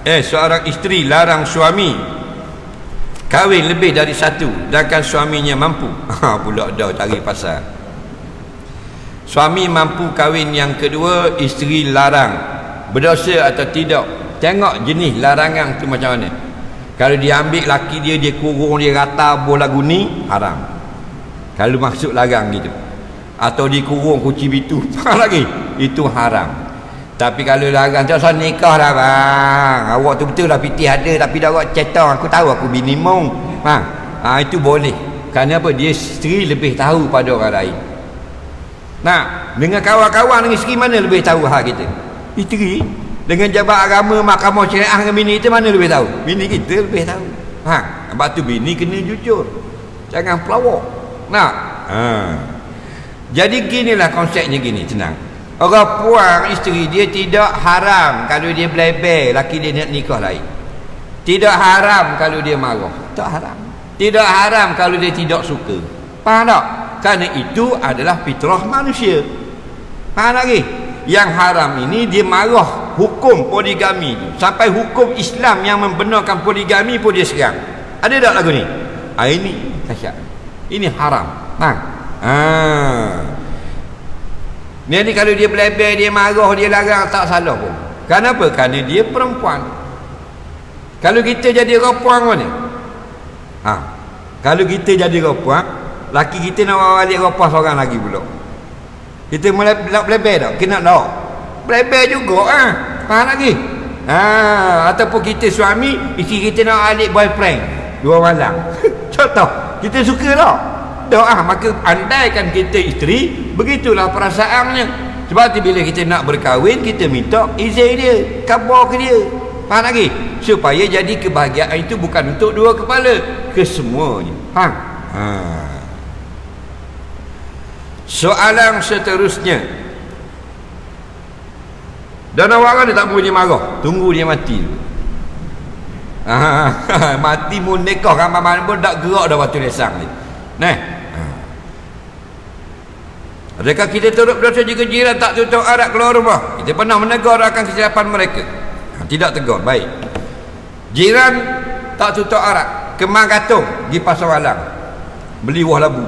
seorang isteri larang suami kahwin lebih dari satu sedangkan suaminya mampu? Pula dah cari pasal. Suami mampu kahwin yang kedua, isteri larang, berdosa atau tidak? Tengok jenis larangan tu macam mana. Kalau dia ambil laki dia kurung, dia rata bola guni, haram. Kalau maksud larang gitu. Atau dikurung kucing bitu lagi, itu haram. Tapi kalau larang tu asal nikah dah bang, awak tu betul lah pitih ada, tapi dah awak cetang, aku tahu aku bini mong, itu boleh. Kerana apa? Dia isteri lebih tahu pada orang lain. Dengan kawan-kawan dengan isteri mana lebih tahu hal kita? Isteri. Dengan jabat agama mahkamah syariah dengan bini kita mana lebih tahu? Bini kita lebih tahu. Sebab tu bini kena jujur, jangan pelawak. Jadi ginilah konsepnya, gini senang. Orang puang isteri dia tidak haram kalau dia beleber laki dia nak nikah lain. Tidak haram kalau dia marah, tak haram. Tidak haram kalau dia tidak suka. Faham tak? Kerana itu adalah fitrah manusia. Faham lagi? Yang haram ini dia marah hukum poligami tu. Sampai hukum Islam yang membenarkan poligami pun dia serang. Ada tak lagu ni? Ini dahsyat. Ini haram. Ni kalau dia beleber, dia marah, dia larang, tak salah pun. Kenapa? Kerana dia perempuan. Kalau kita jadi orang puang mana? Kalau kita jadi orang puang, laki kita nak bawa balik orang puang seorang lagi pula. Kita nak beleber tak? Kita nak beleber juga. Faham lagi? Ataupun kita suami, isteri kita nak balik boyfriend 2 malam. Contoh, kita suka tak? Maka andaikan kita isteri, begitulah perasaannya. Sebab tu bila kita nak berkahwin, kita minta izin dia, khabar ke dia. Faham lagi? Supaya jadi kebahagiaan itu bukan untuk dua kepala, kesemuanya. Soalan seterusnya, dan awak tak boleh marah, tunggu dia mati. Mati pun nikah kan mana pun tak gerak dah waktu lesang ni. Adakah kita turut berdosa jika jiran tak tutup aurat keluar rumah? Kita pernah menegur akan kesilapan mereka. Tidak tegur, baik. Jiran tak tutup aurat, kemang katung di pasar walang, beli buah labu.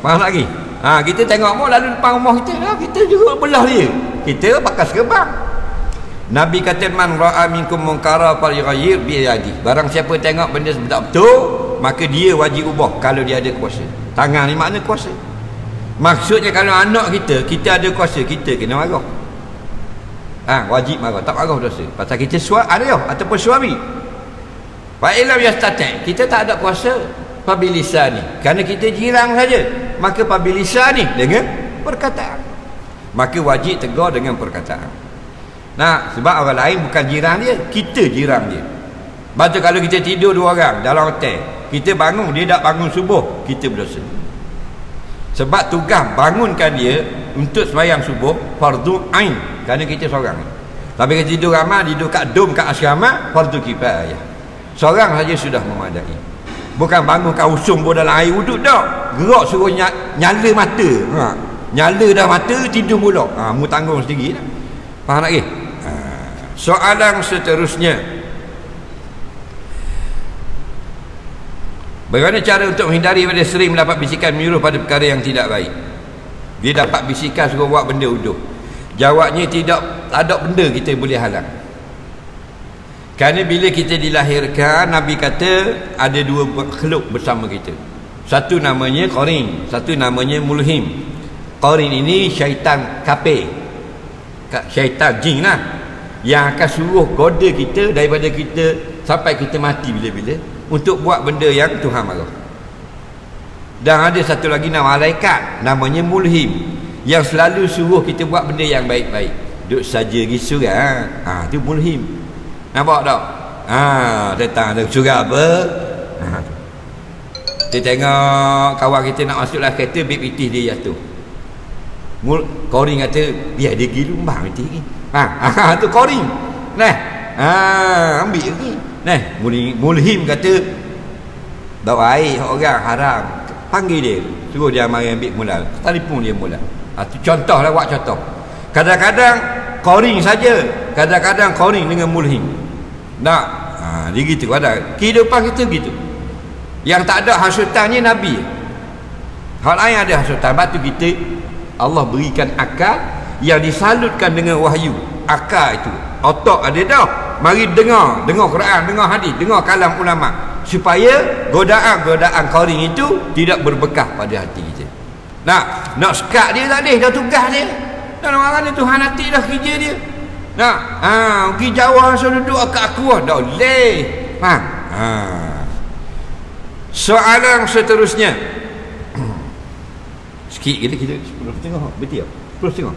Faham lagi? Kita tengok mau lalu depan rumah kita, kita juga belah dia. Kita bakas gerbang. Nabi kata, man ra'a minkum munkara falyughayyir bi yadihi. Barang siapa tengok benda tak betul, maka dia wajib ubah kalau dia ada kuasa. Tangan ni makna kuasa. Maksudnya kalau anak kita ada kuasa, kita kena marah. Wajib marah, tak marah dosa. Pasal kita ayah ataupun suami. Fa ilam yastati', kita tak ada kuasa pabilisa ni. Kerana kita jirang saja, maka pabilisa ni dengan perkataan. Maka wajib tegur dengan perkataan. Sebab orang lain bukan jiran dia, kita jiran dia. Betul, kalau kita tidur 2 orang dalam hotel, kita bangun, dia tak bangun subuh, kita berdosa. Sebab tugas bangunkan dia untuk sembahyang subuh fardu ain kerana kita seorang. Tapi kalau tidur ramai, tidur kat dom, kat asrama, fardu kifayah. Seorang saja sudah memadai. Bukan bangun kat usung pun dalam air wuduk dah. Gerak suruh nyala mata. Nyala dah mata, tidur pula. Mu tanggung sendiri dah. Faham tak ke? Soalan seterusnya, bagaimana cara untuk menghindari pada sering mendapat bisikan menyuruh pada perkara yang tidak baik? Dia dapat bisikan suruh buat benda uduh. Jawabnya tidak ada benda kita boleh halang. Kerana bila kita dilahirkan, Nabi kata ada dua makhluk bersama kita. Satu namanya qarin, satu namanya mulhim. Qarin ini syaitan kafir, syaitan jin lah, yang akan suruh goda kita daripada kita sampai kita mati bila-bila untuk buat benda yang Tuhan marah. Dan ada satu lagi nama malaikat namanya mulhim, yang selalu suruh kita buat benda yang baik-baik. Duk saja risau kan, tu mulhim. Nampak tak? Datang ada surah apa? Kita tengok kawan kita nak masuklah kereta, beg pitih dia jatuh. Koring kata biar dia pergi lumbang nanti lagi. Tu koring. Nah, ambil lagi. Nah, mulhim kata tak baik orang, haram. Panggil dia, suruh dia mari ambil mulal. Telefon dia mulal. Tu contohlah, buat contoh. Kadang-kadang koring saja, kadang-kadang koring dengan mulhim. Nak, dia gitu ada. Kehidupan kita gitu. Yang tak ada hasutannya Nabi. Hal lain ada hasutan. Batu kita Allah berikan akal yang disalutkan dengan wahyu. Akal itu, otak ada dah. Mari dengar Quran, dengar hadis, dengar kalam ulama, supaya godaan-godaan qarin itu tidak berbekas pada hati kita. Nak sekat dia tak boleh, dah tugas dia. Dan orang ni Tuhan hati dah kerja dia. Pergi Jawa suruh duduk akak aku dah boleh. Soalan seterusnya. Sikit kita 10 tengok betul. 10 tengok.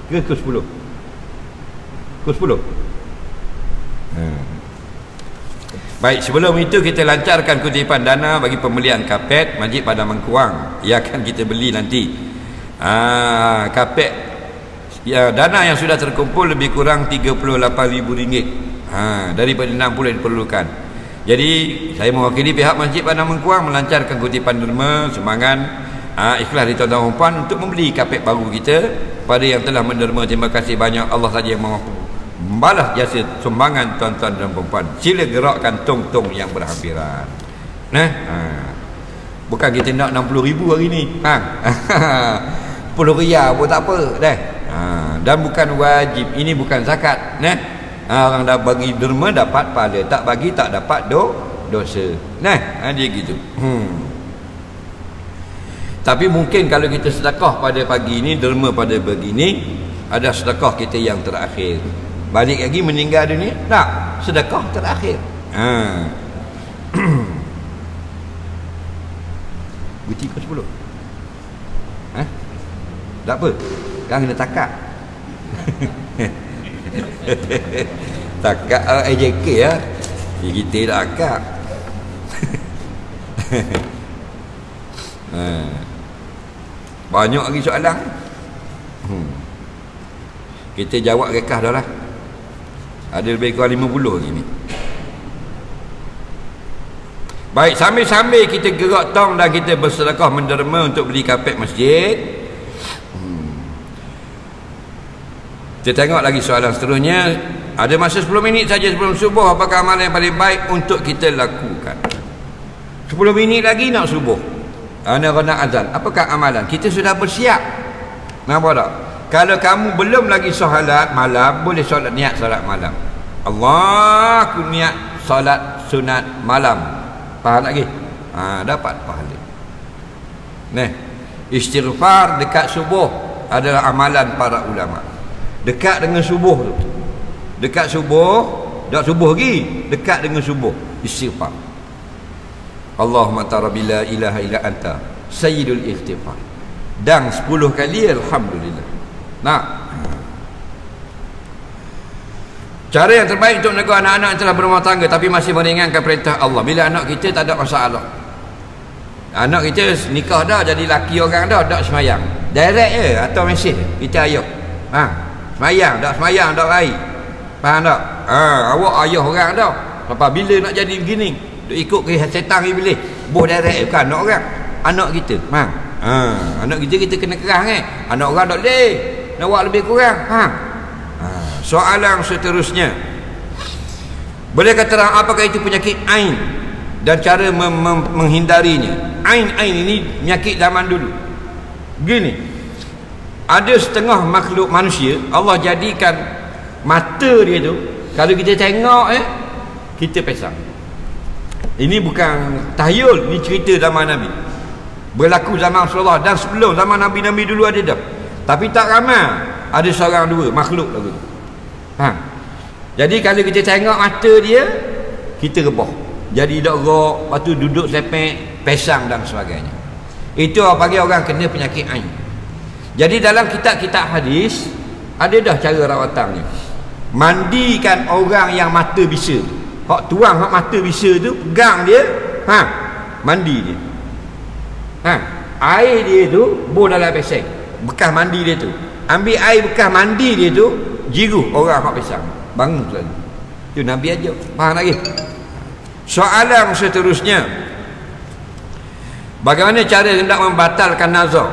Ke 10. Ke 10. Baik, sebelum itu kita lancarkan kutipan dana bagi pembelian kapet Masjid Padang Mangkuang. Ia akan kita beli nanti. Kapet ya, dana yang sudah terkumpul lebih kurang RM38,000 daripada 60 yang diperlukan. Jadi saya mewakili pihak Masjid Padang Mangkuang melancarkan kutipan derma sumbangan ikhlas dari tuan-tuan dan puan untuk membeli kapet baru kita. Pada yang telah menderma, terima kasih banyak. Allah saja yang mampu membalas jasa sumbangan tuan-tuan dan puan. Sila gerakkan tong-tong yang berhampiran. Bukan kita nak 60,000 hari ni, RM10 pun tak apa dah. Dan bukan wajib, ini bukan zakat. Orang dah bagi derma dapat pahala, tak bagi tak dapat dosa. Dia gitu. Tapi mungkin kalau kita sedekah pada pagi ini, derma pada begini, ada sedekah kita yang terakhir. Balik lagi meninggal dunia, tak, sedekah terakhir. Buti ke 10? Tak apa, kan kena takak. Takak AJK ya. Kita tak akak. Banyak lagi soalan. Kita jawab rekah dah lah. Ada lebih kurang 50 lagi ni. Baik, sambil-sambil kita gerak tong dan kita bersedekah menderma untuk beli kapet masjid. Kita tengok lagi soalan seterusnya. Ada masa 10 minit saja sebelum subuh. Apakah amalan yang paling baik untuk kita lakukan? 10 minit lagi nak subuh. Nak azan. Apakah amalan? Kita sudah bersiap. Nampak tak? Kalau kamu belum lagi solat malam, boleh solat niat solat malam. Allah, aku niat solat sunat malam. Faham lagi? Dapat pahala. Istighfar dekat subuh adalah amalan para ulama. Dekat dengan subuh tu. Dekat subuh, dak subuh lagi, dekat dengan subuh istighfar. Allahumma tarabila ilaha illa anta sayyidul istighfar. Dan 10 kali alhamdulillah. Cara yang terbaik untuk menegur anak-anak yang telah berumah tangga tapi masih meringankan perintah Allah. Bila anak kita tak ada masalah, anak kita nikah dah, jadi laki orang dah, tak semayang, direct je atau mesej kita ayah. Semayang tak baik. Faham tak? Awak ayah orang dah. Lepas bila nak jadi begini, duk ikut ke setan ni pilih. Boh direct bukan anak orang. Anak kita. Anak kita kena kerah kan. Anak orang tak boleh. Nak buat lebih kurang. Soalan seterusnya. Boleh kata terang apakah itu penyakit ain dan cara menghindarinya? Ain ini penyakit zaman dulu. Begini. Ada setengah makhluk manusia Allah jadikan mata dia tu, kalau kita tengok kita pesang. Ini bukan tahyul, ini cerita zaman Nabi. Berlaku zaman Rasulullah dan sebelum zaman Nabi-Nabi dulu ada dah. Tapi tak ramai. Ada seorang dua makhluk lagu tu. Jadi kalau kita tengok mata dia, kita rebah. Jadi dak gerak, lepas tu duduk sepek, pesang dan sebagainya. Itu orang panggil orang kena penyakit ain. Jadi dalam kitab-kitab hadis ada dah cara rawatannya. Mandikan orang yang mata bisa. Hak tuang hak mata bisa tu, pegang dia, mandi dia. Air dia tu bor dalam peseng. Bekas mandi dia tu. Ambil air bekas mandi dia tu, jiru orang hak pesang. Bangun selalu. Itu Nabi aja. Faham lagi? Soalan seterusnya. Bagaimana cara hendak membatalkan nazar?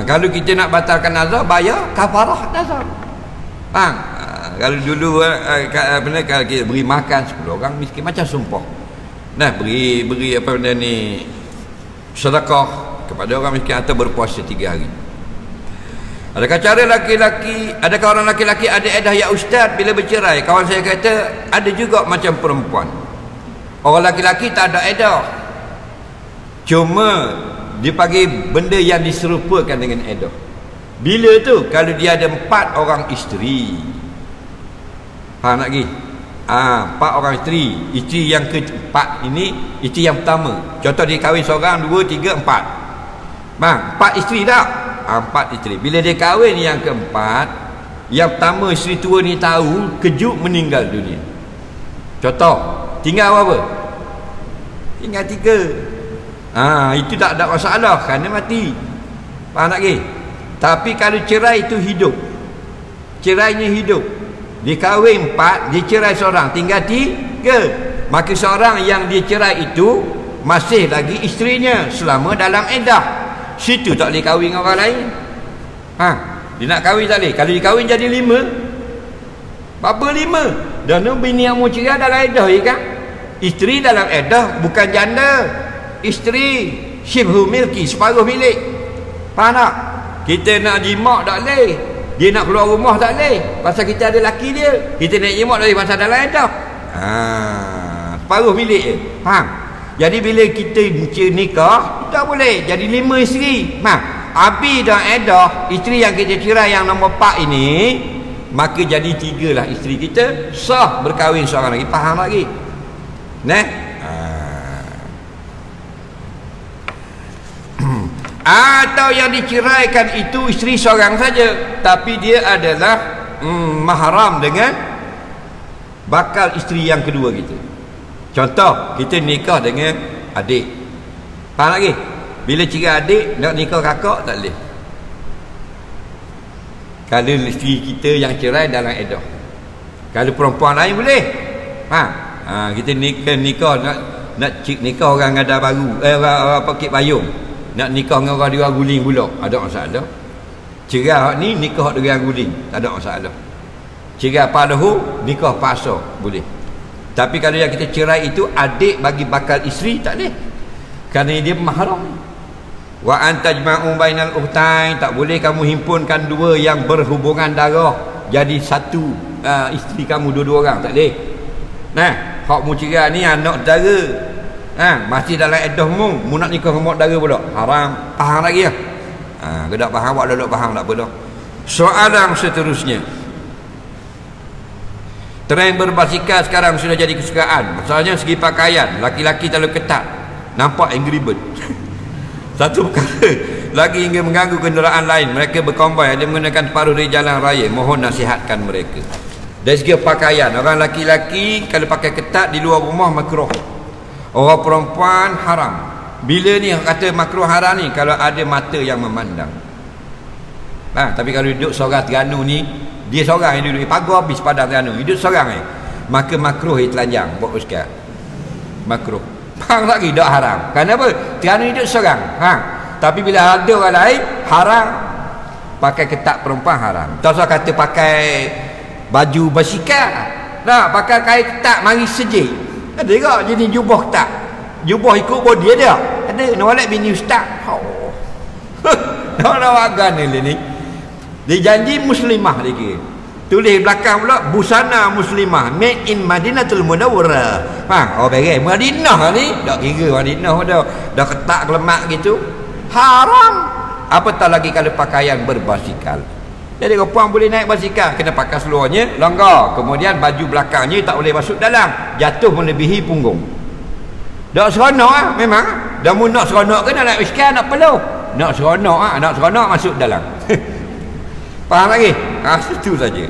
Kalau kita nak batalkan nazar, bayar kafarah nazar. Kalau dulu kalau kita beri makan 10 orang miskin macam sumpah. Nah, beri apa benda ni, sedekah kepada orang miskin atau berpuasa 3 hari. Adakah cara laki-laki, adakah orang laki-laki ada edah ya ustaz bila bercerai? Kawan saya kata ada juga macam perempuan. Orang laki-laki tak ada edah. Cuma dia panggil benda yang diserupakan dengan edah. Bila tu? Kalau dia ada 4 orang isteri. Faham tak lagi? 4 orang isteri. Isteri yang keempat ini, isteri yang pertama. Contoh dia kahwin seorang, 2, 3, 4. 4 isteri tak? 4 isteri. Bila dia kahwin yang keempat, yang pertama isteri tua ni tahu, kejut meninggal dunia. Contoh, tinggal apa? Tinggal 3. Itu tak ada masalah kerana mati. Faham tak lagi? Tapi kalau cerai itu hidup. Cerainya hidup. Dia kahwin 4, dia cerai seorang, tinggal 3. Maka seorang yang dia cerai itu masih lagi isterinya selama dalam iddah. Situ tak boleh kahwin dengan orang lain. Dia nak kahwin tak boleh. Kalau dia kahwin jadi 5. Berapa 5? Dan bini yang mau cerai dalam iddah kan? Isteri dalam iddah bukan janda. Isteri syibhu milki, separuh milik. Faham tak? Kita nak jimak tak boleh. Dia nak keluar rumah tak boleh. Pasal kita ada laki dia. Kita nak jimak tak boleh pasal dalam iddah. Separuh milik je. Faham? Jadi bila kita nikah, tak boleh. Jadi 5 isteri. Habis dah edah, isteri yang kita cerai yang nombor 4 ini, maka jadi 3 lah isteri kita. Sah berkahwin seorang lagi. Faham lagi? Atau yang diceraikan itu isteri seorang saja, tapi dia adalah mahram dengan bakal isteri yang kedua kita. Contoh, kita nikah dengan adik. Faham lagi? Bila cerai adik, nak nikah kakak tak boleh. Kalau isteri kita yang cerai dalam iddah. Kalau perempuan lain boleh. Kita nikah nak nikah orang ngada baru, orang pakit payung. Nak nikah dengan orang dia guling pula, ada masalah. Cerai ni nikah dengan guling, tak ada masalah. Cerai palahu, nikah pasal boleh. Tapi kalau yang kita cerai itu adik bagi bakal isteri tak boleh. Kerana dia mahram. Wa antajma'u bainal ukhtain, tak boleh kamu himpunkan 2 yang berhubungan darah jadi satu isteri kamu dua-dua orang, tak boleh. Hak mu cerai ni anak saudara. Masih dalam iddah mu nak nikah dengan mak saudara pula. Haram. Faham lagi ya? Kedak faham, buat duduk faham tak apa dah. Soalan seterusnya. Trend berbasikal sekarang sudah jadi kesukaan. Masalahnya segi pakaian, laki-laki terlalu ketat, nampak Angry Bird. Satu perkara lagi hingga mengganggu kenderaan lain. Mereka berkonvoi, ada menggunakan separuh dari jalan raya. Mohon nasihatkan mereka. Dari segi pakaian, orang laki-laki kalau pakai ketat di luar rumah makruh. Orang perempuan haram. Bila ni kata makruh haram ni? Kalau ada mata yang memandang. Tapi kalau duduk seorang Terengganu ni, dia seorang yang duduk di pagar habis padang Terengganu, duduk seorang ni, maka makruh telanjang buat ustaz. Makruh. Faham lagi tak haram. Kenapa? Terengganu duduk seorang. Tapi bila ada orang lain, haram. Pakai ketat perempuan haram. Tak usah kata pakai baju basikal. Pakai kain ketat mari sejik. Ada tak jenis jubah ketat? Jubah ikut body dia. Ada nolak bini ustaz. Nak wagan ni. Dia janji muslimah lagi. Tulis belakang pula busana muslimah made in Madinatul Munawwarah. Beres Madinah ni. Tak kira Madinah dah ketat lemak gitu. Haram. Apatah lagi kalau pakaian berbasikal. Jadi perempuan boleh naik basikal, kena pakai seluarnya longgar. Kemudian baju belakangnya tak boleh masuk dalam, jatuh melebihi punggung. Tak seronok memang. Dah mu nak seronok ke nak naik basikal nak peluh. Nak seronok masuk dalam. Faham lagi? Itu saja.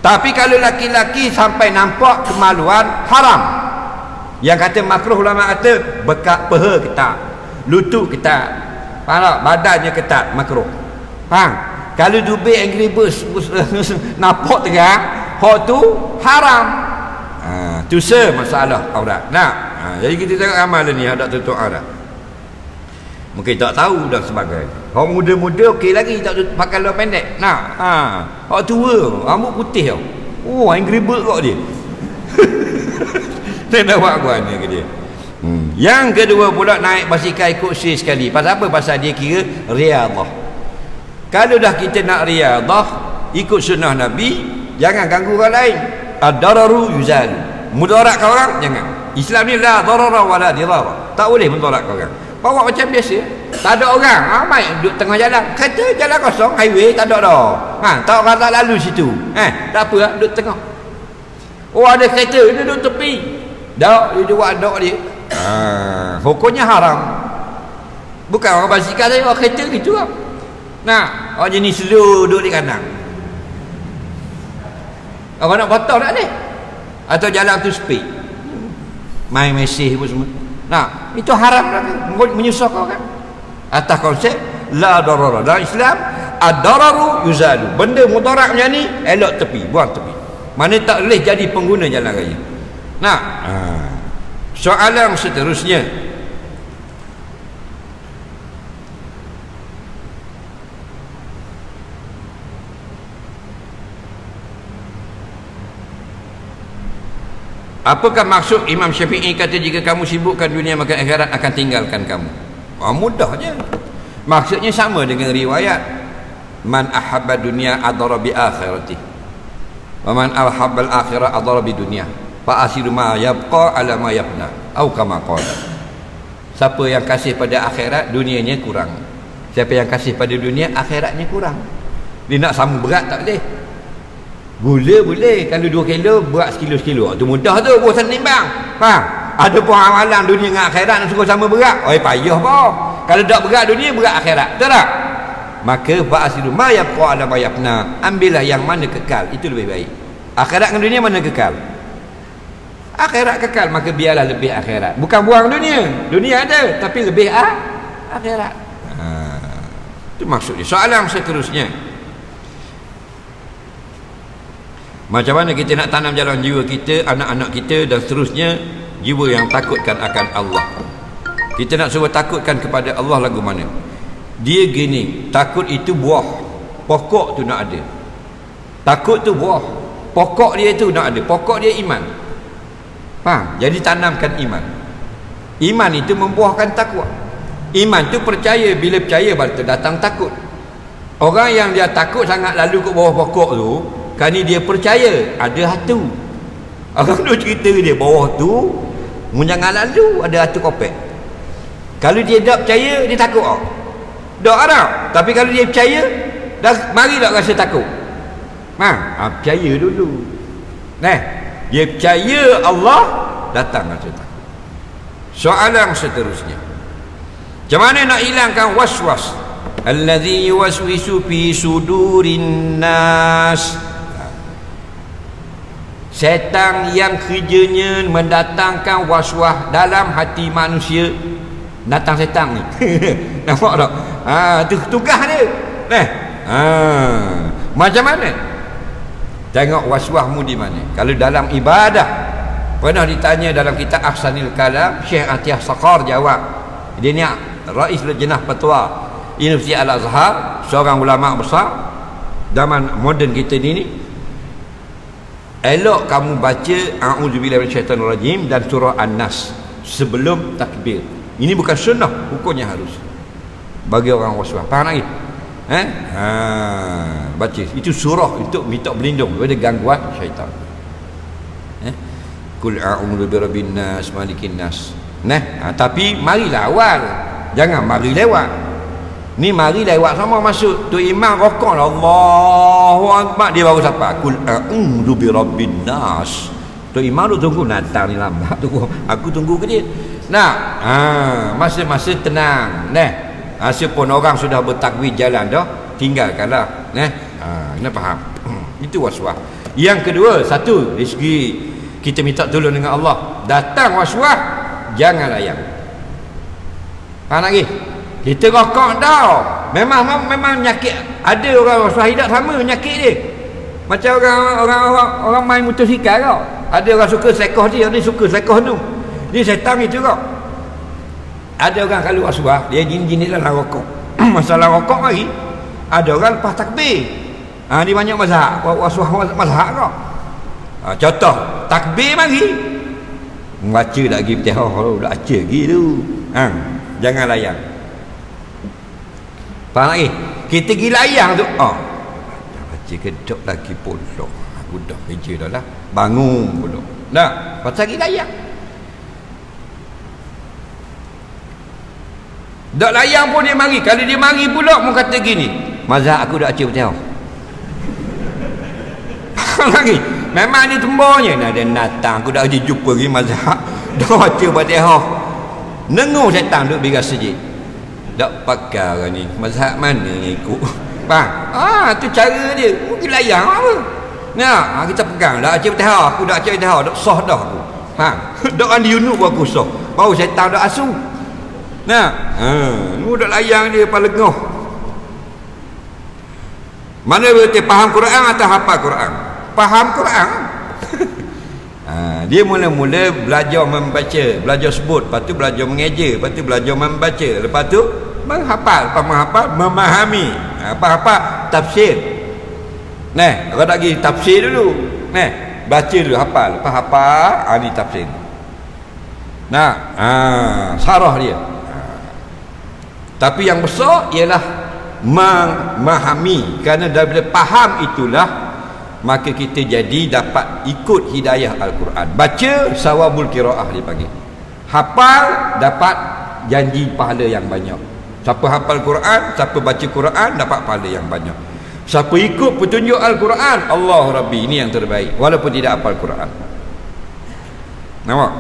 Tapi kalau laki-laki sampai nampak kemaluan, haram. Yang kata makruh ulama kata bekak peha ketat, lutut ketat. Faham tak? Badannya ketat, makruh. Faham? Kalau dubik Angry Birds nampak terang, hak tu haram. Tu masalah aurat. Jadi kita tengok amalan ni ada tutup aurat. Mungkin tak tahu dan sebagainya. Orang muda-muda okey lagi tak pakai luar pendek. Hak tua, rambut putih tau. Angry Birds kok dia. Dia nak buat apa ni ke dia? Yang kedua pula naik basikal ikut sekali. Pasal apa? Pasal dia kira riyadhah. Kalau dah kita nak riyadhah ikut sunnah Nabi, jangan ganggu orang lain. Ad-dararu yuzal. Mudarat kau orang jangan. Islam ni la darara wala dirara. Tak boleh mudarat kau orang. Bawa macam biasa. Tak ada orang, ramai duduk tengah jalan. Kereta jalan kosong, highway tak ada dah. Tak orang tak lalu situ. Tak apa, duduk tengah. Ada kereta dia duduk tepi. Dak dia buat dak dia. Hukumnya haram. Bukan orang basikal saja, orang kereta gitu lah. Orang jenis slow duduk di kanan. Orang nak potong tak ni? Atau jalan tu speed. Main mesej pun semua. Itu haram lah, menyusahkan kan. Atas konsep la darara. Dalam Islam ad-dararu yuzalu. Benda mudarat macam ni elok tepi, buang tepi. Mana tak boleh jadi pengguna jalan raya. Soalan seterusnya, apakah maksud Imam Syafi'i kata jika kamu sibukkan dunia maka akhirat akan tinggalkan kamu? Mudah je. Maksudnya sama dengan riwayat man ahabba dunya adara bi akhirati wa man ahabba al-akhirah adara bi dunya fa asiru ma yabqa ala ma yabna au kama qala. Siapa yang kasih pada akhirat, dunianya kurang. Siapa yang kasih pada dunia, akhiratnya kurang. Dia nak sama berat tak boleh. Gula boleh, kalau 2 kilo berat sekilo. Tu mudah tu, bosan nimbang. Faham? Ada pun amalan dunia dengan akhirat nak suruh sama berat. Payah apa? Kalau tak berat dunia, berat akhirat. Betul tak? Maka fa'asidu ma yabqa ala ma yafna. Ambillah yang mana kekal, itu lebih baik. Akhirat dengan dunia mana kekal? Akhirat kekal, maka biarlah lebih akhirat. Bukan buang dunia. Dunia ada, tapi lebih akhirat. Itu maksudnya. Soalan seterusnya, macam mana kita nak tanam jalan jiwa kita, anak-anak kita dan seterusnya, jiwa yang takutkan akan Allah. Kita nak suruh takutkan kepada Allah lagu mana? Dia gini, takut itu buah, pokok tu nak ada. Takut tu buah, pokok dia tu nak ada. Pokok dia iman. Faham? Jadi tanamkan iman. Iman itu membuahkan takwa. Iman tu percaya, bila percaya baru datang takut. Orang yang dia takut sangat lalu ke bawah pokok tu, kerana dia percaya ada hantu. Orang tu cerita dia bawah tu jangan lalu ada hantu kopek. Kalau dia tak percaya, dia takut. Tak ada. Tapi kalau dia percaya, dah mari tak rasa takut. Percaya dulu. Dia percaya Allah, datang rasa takut. Soalan seterusnya, macam mana nak hilangkan waswas allazi yuwaswisu fi sudurin nas? Setan yang kerjanya mendatangkan waswas dalam hati manusia. Datang setan ni. Nampak tak? Tu tugas dia. Macam mana? Tengok waswahmu di mana. Kalau dalam ibadah, pernah ditanya dalam kitab Ahsanil Kalam, Syekh Atiyah Saqar jawab. Dia ni Rais Lajnah Fatwa Universiti Al-Azhar, seorang ulama besar zaman moden kita ni. Elok kamu baca A'udzubillahi minasyaitanirrajim dan surah An-Nas sebelum takbir. Ini bukan sunnah, hukumnya harus bagi orang waswas. Faham lagi? Baca itu surah untuk minta berlindung daripada gangguan syaitan. Qul a'udzu birabbin nas malikin nas. Tapi marilah awal, jangan mari lewat. Ni mari lewat sama masuk tu imam rokok lah, Allahu Akbar, dia baru sapa qul a'udzu birabbin nas. Tu imam tu tunggu datang ni lambat tunggu. Aku tunggu ke dia. Masa-masa tenang. Siapun orang sudah bertakbir jalan dah, tinggalkanlah. Kena faham. Itu waswas. Yang kedua, satu dari segi kita minta tolong dengan Allah. Datang waswas, jangan layan. Faham lagi? Kita rokok dah. Memang nyakit. Ada orang waswas sama nyakit dia. Macam orang main motosikal kau. Ada orang suka selekoh dia, ada suka selekoh tu. Dia setan itu kau. Ada orang kalau waswas, dia jenis dalam rokok. Masalah rokok mari. Ada orang lepas takbir. Dia banyak mazhab, waswas mazhab kau. Contoh, takbir mari. Membaca lagi Fatihah, dah baca lagi tu. Jangan layan. Faham lagi? Kita pergi layang tu, dah baca kedok lagi pulak. Aku dah kerja dah lah, bangun pulak. Pasal pergi layang. Tak layang pun dia mari. Kalau dia mari pulak, mu kata gini, mazhab aku dah baca Fatihah. Faham lagi? Memang dia tembaknya. Dia datang, aku dah jumpa lagi mazhab dah baca Fatihah. Nengung setan duduk biras sejid. Tak pakai orang ni, mazhab mana yang ikut. Faham? Tu cara dia. Mungkin layang apa. Kita pegang dah baca Fatihah. Aku dah baca Fatihah, dah sah dah aku. Faham? Dak andi unuk aku sah. Baru setan dah asu. Mu dak layang dia pala lengoh. Mana berarti faham Quran atau hafal Quran? Faham Quran. Dia mula-mula belajar membaca, belajar sebut, lepas tu belajar mengeja, lepas tu belajar membaca, lepas tu menghafal, lepas menghafal memahami. Apa-apa tafsir. Kau tak pergi tafsir dulu. Baca dulu, hafal, lepas hafal, ni tafsir. Sarah dia. Tapi yang besar ialah memahami, kerana daripada faham itulah maka kita jadi dapat ikut hidayah Al-Quran. Baca sawabul qiraah dia panggil. Hafal dapat janji pahala yang banyak. Siapa hafal Quran, siapa baca Quran dapat pahala yang banyak. Siapa ikut petunjuk Al-Quran, Allah Rabbi, ini yang terbaik walaupun tidak hafal Quran. Nampak?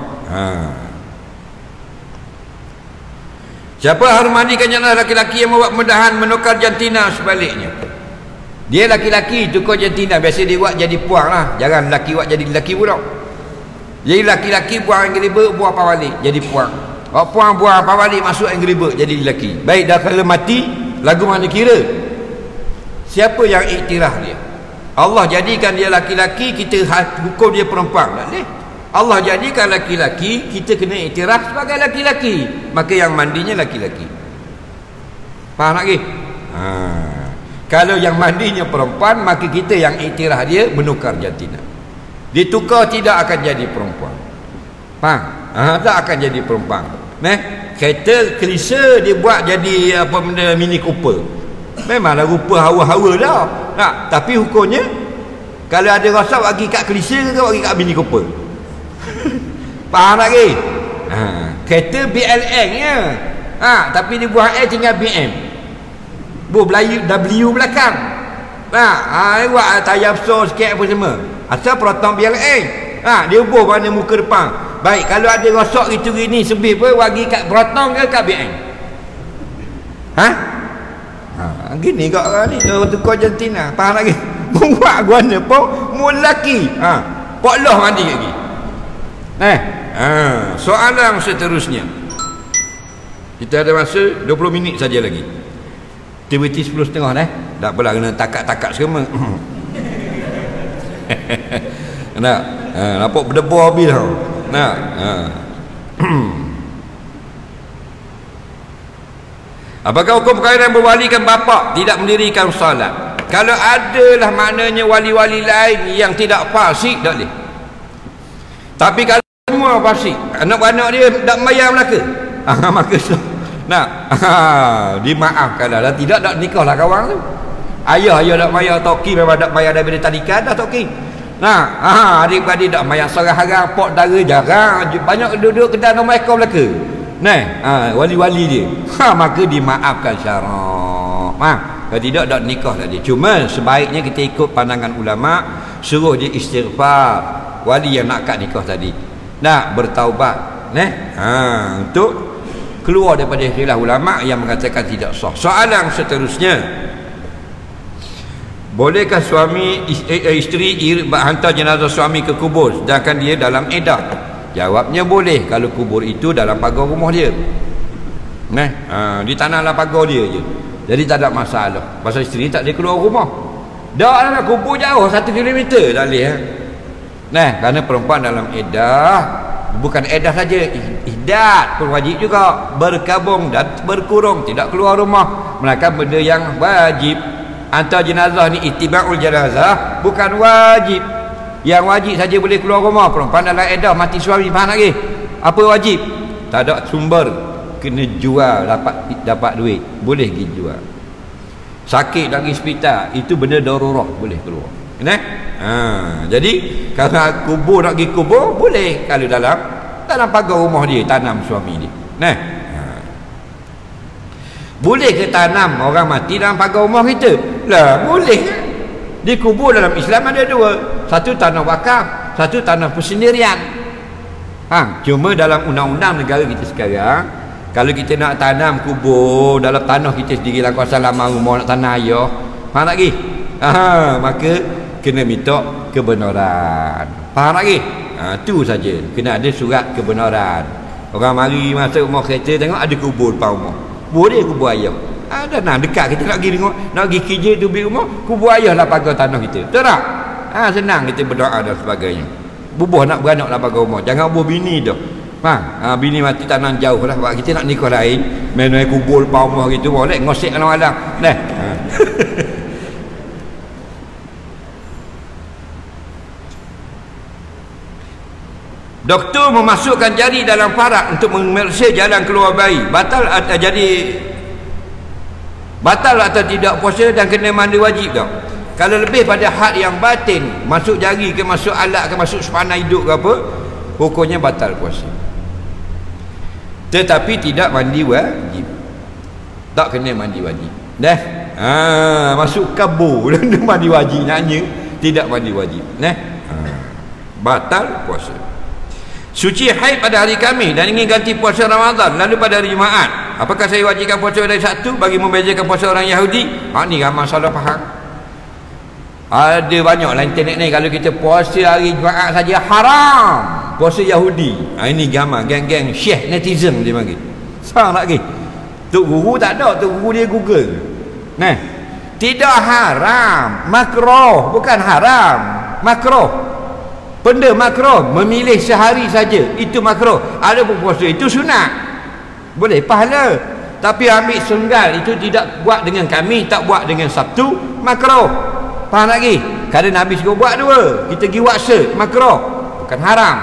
Siapa harus mandikan jenazah laki-laki yang membuat mudahan menukar jantina sebaliknya. Dia laki-laki tukar jantina, biasa dia buat jadi puang lah. Jangan lelaki buat jadi lelaki pula. Jadi laki-laki buang Angry Bird, buang apa balik jadi puang. Puang buang apa balik, masuk Angry Bird jadi lelaki. Baik, dah kalau mati lagu mana kira? Siapa yang iktiraf dia? Allah jadikan dia laki-laki, kita hukum dia perempuan. Tak boleh. Allah jadikan laki-laki, kita kena iktiraf sebagai laki-laki, maka yang mandinya laki-laki. Faham lagi? Kalau yang mandinya perempuan, maka kita yang iktiraf dia menukar jantina. Ditukar tidak akan jadi perempuan. Faham? Tak akan jadi perempuan. Kereta klise dia buat jadi apa benda Mini Cooper. Memanglah rupa hawa-hawa dah. Tapi hukumnya kalau ada rasa bagi kat klise ke bagi kat Mini Cooper? Faham lagi? Kereta BLN nya. Tapi dia buat L tinggal BM. W belakang. Dia buat tayar besar sikit apa semua. Asal perotong BLN. Dia buh mana muka depan. Baik, kalau ada rosak gitu gini sebih pun bagi kat perotong ke kat BM? Gini kau orang ni kalau tukar jantina. Faham lagi? Buat guna pun mulaki. Pok loh mandi lagi. Soalan seterusnya. Kita ada masa 20 minit saja lagi. aktiviti 10.30 tak apalah, kena takat-takat semua. Nak nampak berdebar habis tau. Nak apakah hukum perkara yang berwalikan bapa tidak mendirikan solat? Kalau adalah maknanya wali-wali lain yang tidak fasik, tak boleh. Tapi kalau semua fasik, anak-anak dia tak bayar Melaka, maka dimaafkanlah. Dan tidak nikahlah kawan tu. Ayah tak bayar toki, memang tak bayar daripada tadikan dah toki. Adik-adik tak bayar sarang harang, pok dara jarang, banyak duduk kedai nombor ekor Melaka. Wali-wali dia, maka dimaafkan syarak. Kalau tidak tak nikah lah dia. Cuma sebaiknya kita ikut pandangan ulama, suruh dia istighfar, wali yang nak akad nikah tadi, nak bertaubat, untuk keluar daripada istilah ulama yang mengatakan tidak sah. Soalan seterusnya, bolehkah suami isteri hantar jenazah suami ke kubur sedangkan dia dalam iddah? Jawabnya boleh kalau kubur itu dalam pagar rumah dia. Di tanahlah pagar dia je. Jadi tak ada masalah. Pasal isteri tak boleh keluar rumah. Dah nak kubur jauh 1 kilometer tak boleh. Kerana perempuan dalam iddah, bukan iddah saja, iddat pun wajib juga, berkabung dan berkurung, tidak keluar rumah. Melainkan benda yang wajib. Hantar jenazah ni ittiba'ul jenazah, bukan wajib. Yang wajib saja boleh keluar rumah. Perempuan dalam iddah mati suami, faham lagi? Apa wajib? Tak ada sumber, kena jual, dapat duit, boleh pergi jual. Sakit lagi hospital, itu benda darurah, boleh keluar. Jadi kalau kubur nak pergi kubur boleh kalau dalam pagar rumah dia tanam suami dia. Boleh ke tanam orang mati dalam pagar rumah kita? Lah boleh. Dikubur dalam Islam ada dua, satu tanah wakaf, satu tanah persendirian. Cuma dalam undang-undang negara kita sekarang, kalau kita nak tanam kubur dalam tanah kita sendiri, dalam kawasan lama rumah nak tanah ayah, faham lagi? Maka kena minta kebenaran, faham lagi? Tu saja, kena ada surat kebenaran. Orang mari masuk rumah kereta, tengok ada kubur depan rumah, boleh kubur ayah. Ada dekat kita nak pergi tengok, nak pergi kerja tu pergi rumah, kubur ayah lah pagar tanah kita, betul tak? Senang kita berdoa dan sebagainya. Bubuh nak beranak lah pagar rumah, jangan bubuh bini dah. Bini mati tanam jauh lah, sebab kita nak nikah lain, main kubur depan rumah gitu, boleh ngosek alang-alang. Doktor memasukkan jari dalam faraq untuk memeriksa jalan keluar bayi, batal atau tidak puasa dan kena mandi wajib tak? Kalau lebih pada had yang batin, masuk jari ke, masuk alat ke, masuk sepana hidup ke apa, hukumnya batal puasa. Tetapi tidak mandi wajib, tak kena mandi wajib. Masuk kabur dan mandi wajib, nanya tidak mandi wajib. Batal puasa. Suci haid pada hari Khamis dan ingin ganti puasa Ramadan lalu pada hari Jumaat, apakah saya wajibkan puasa dari Sabtu bagi membezakan puasa orang Yahudi? Ni ramai salah faham. Ada banyaklah internet ni, kalau kita puasa hari Jumaat saja haram, puasa Yahudi. Ini gambar geng-geng syekh netizen dia panggil. Salah lagi. Tok guru tak ada, tok guru dia Google. Tidak haram, makruh, bukan haram, makruh. Benda makruh, memilih sehari saja, itu makruh. Ada pun puasa itu sunat, boleh pahala. Tapi ambil senggal itu tidak buat dengan Khamis, tak buat dengan Sabtu, makruh. Faham lagi? Kerana Nabi suruh buat dua, kita pergi buat makruh, bukan haram.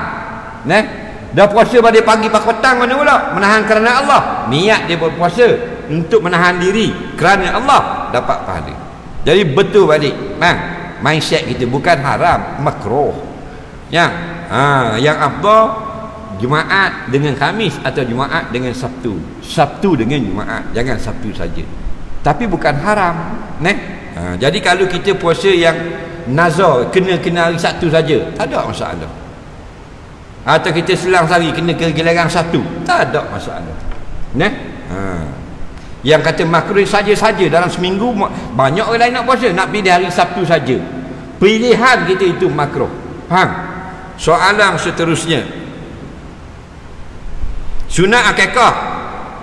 Dah puasa pada pagi pak petang mana pula? Menahan kerana Allah. Niat dia berpuasa untuk menahan diri kerana Allah, dapat pahala. Jadi betul balik mindset kita, bukan haram, makruh. Yang afdal Jumaat dengan Khamis atau Jumaat dengan Sabtu, Sabtu dengan Jumaat, jangan Sabtu saja. Tapi bukan haram. Jadi kalau kita puasa yang nazar kena hari Sabtu saja, tak ada masalah. Atau kita selang sehari kena ke giliran Sabtu, tak ada masalah. Yang kata makruh saja-saja dalam seminggu, banyak orang lain nak puasa, nak pilih hari Sabtu saja, pilihan kita itu makruh. Faham? Soalan seterusnya, sunat akikah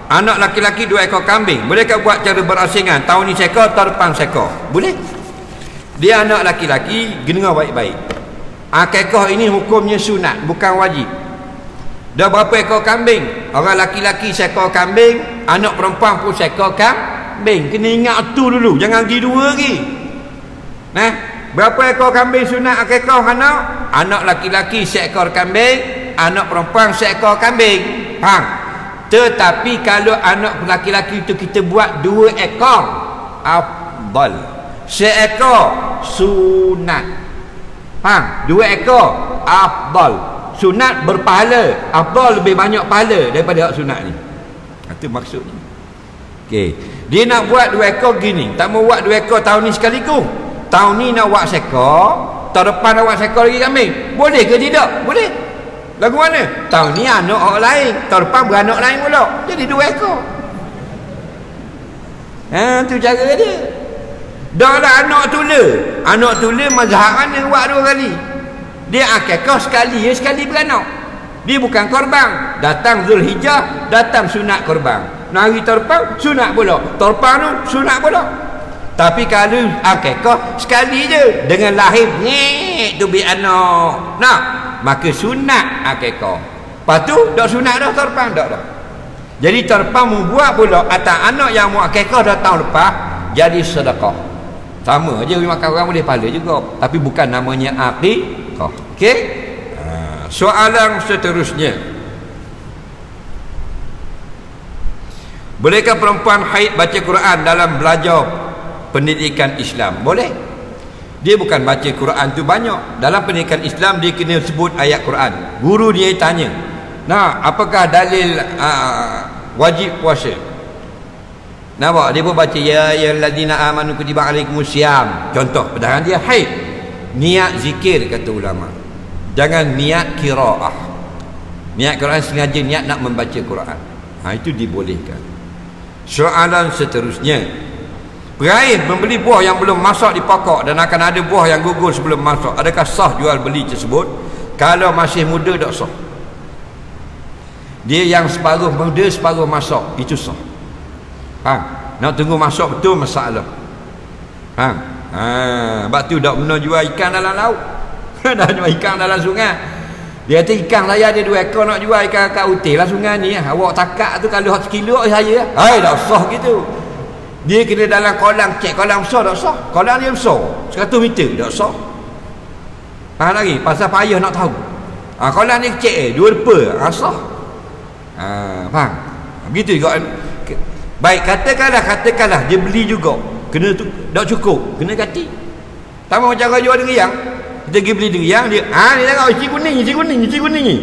anak laki-laki 2 ekor kambing. Bolehkah buat cara berasingan? Tahun ni seekor, tahun depan seekor? Boleh. Dia anak laki-laki, dengar baik-baik. Akikah ini hukumnya sunat, bukan wajib. Dah berapa ekor kambing? Orang laki-laki seekor kambing, anak perempuan pun seekor kambing. Kena ingat tu dulu, jangan pergi 2 lagi. Nah, berapa ekor kambing sunat akikah anak? Anak laki-laki seekor kambing, anak perempuan seekor kambing. Faham? Tetapi kalau anak laki-laki itu kita buat 2 ekor, afdal. Seekor sunat. Faham? 2 ekor afdal. Sunat berpahala, afdal lebih banyak pahala daripada hak sunat ni. Itu maksudnya. Okey. Dia nak buat 2 ekor gini, tak mau buat 2 ekor tahun ni sekaligus. Tahun ni nak buat seekor, tahun depan nak buat seekor lagi kambing. Boleh ke tidak? Boleh. Lagu mana? Tahun ni anak orang lain, tahun depan beranak lain pula. Jadi 2 ekor. Tu cara dia. Dah lah anak tula. Anak tula mazhab mana buat 2 kali? Dia akikah sekali, sekali beranak. Dia bukan korban. Datang Zulhijjah, datang sunat korban. Hari tahun depan sunat pula. Tahun depan tu sunat pula. Tapi kalau akikah sekali je, dengan lahir nyek tu bi anak. Nah, maka sunat akikah. Lepas tu dak sunat dah tahun depan dak dah. Jadi tahun depan membuat pula atas anak yang mau akikah dah tahun lepas jadi sedekah. Sama aja makan orang boleh pahala juga, tapi bukan namanya akikah. Okey? Soalan seterusnya. Bolehkah perempuan haid baca Quran dalam belajar pendidikan Islam? Boleh. Dia bukan baca Quran tu banyak. Dalam pendidikan Islam dia kena sebut ayat Quran. Guru dia tanya, nah, apakah dalil wajib puasa? Nampak dia pun baca ya ayyuhallazina amanu kutiba alaikumusiyam. Contoh, padahal dia haid. Niat zikir kata ulama. Jangan niat qiraah. Niat Quran sengaja niat nak membaca Quran. Itu dibolehkan. Soalan seterusnya. Peraih membeli buah yang belum masak di pokok dan akan ada buah yang gugur sebelum masak. Adakah sah jual beli tersebut? Kalau masih muda tak sah. Dia yang separuh muda separuh masak, itu sah. Nak tunggu masak betul masalah. Sebab tu tak benar jual ikan dalam laut. Dah jual ikan dalam sungai. Dia kata ikan saya ada 2 ekor nak jual ikan kat hotel lah sungai ni. Awak takak tu kalau sekilo saya. Tak sah gitu. Dia kena dalam kolam, cek kolam besar tak sah. Kolam dia besar 100 meter tak sah. Faham lagi? Pasal payah nak tahu. Kolam ni kecil 2 lepa sah. Faham? Begitu juga. Baik, katakanlah dia beli juga. Kena tu tak cukup, kena ganti. Sama macam orang jual deriang. Kita pergi beli deriang, dia ni tengok isi kuning ni.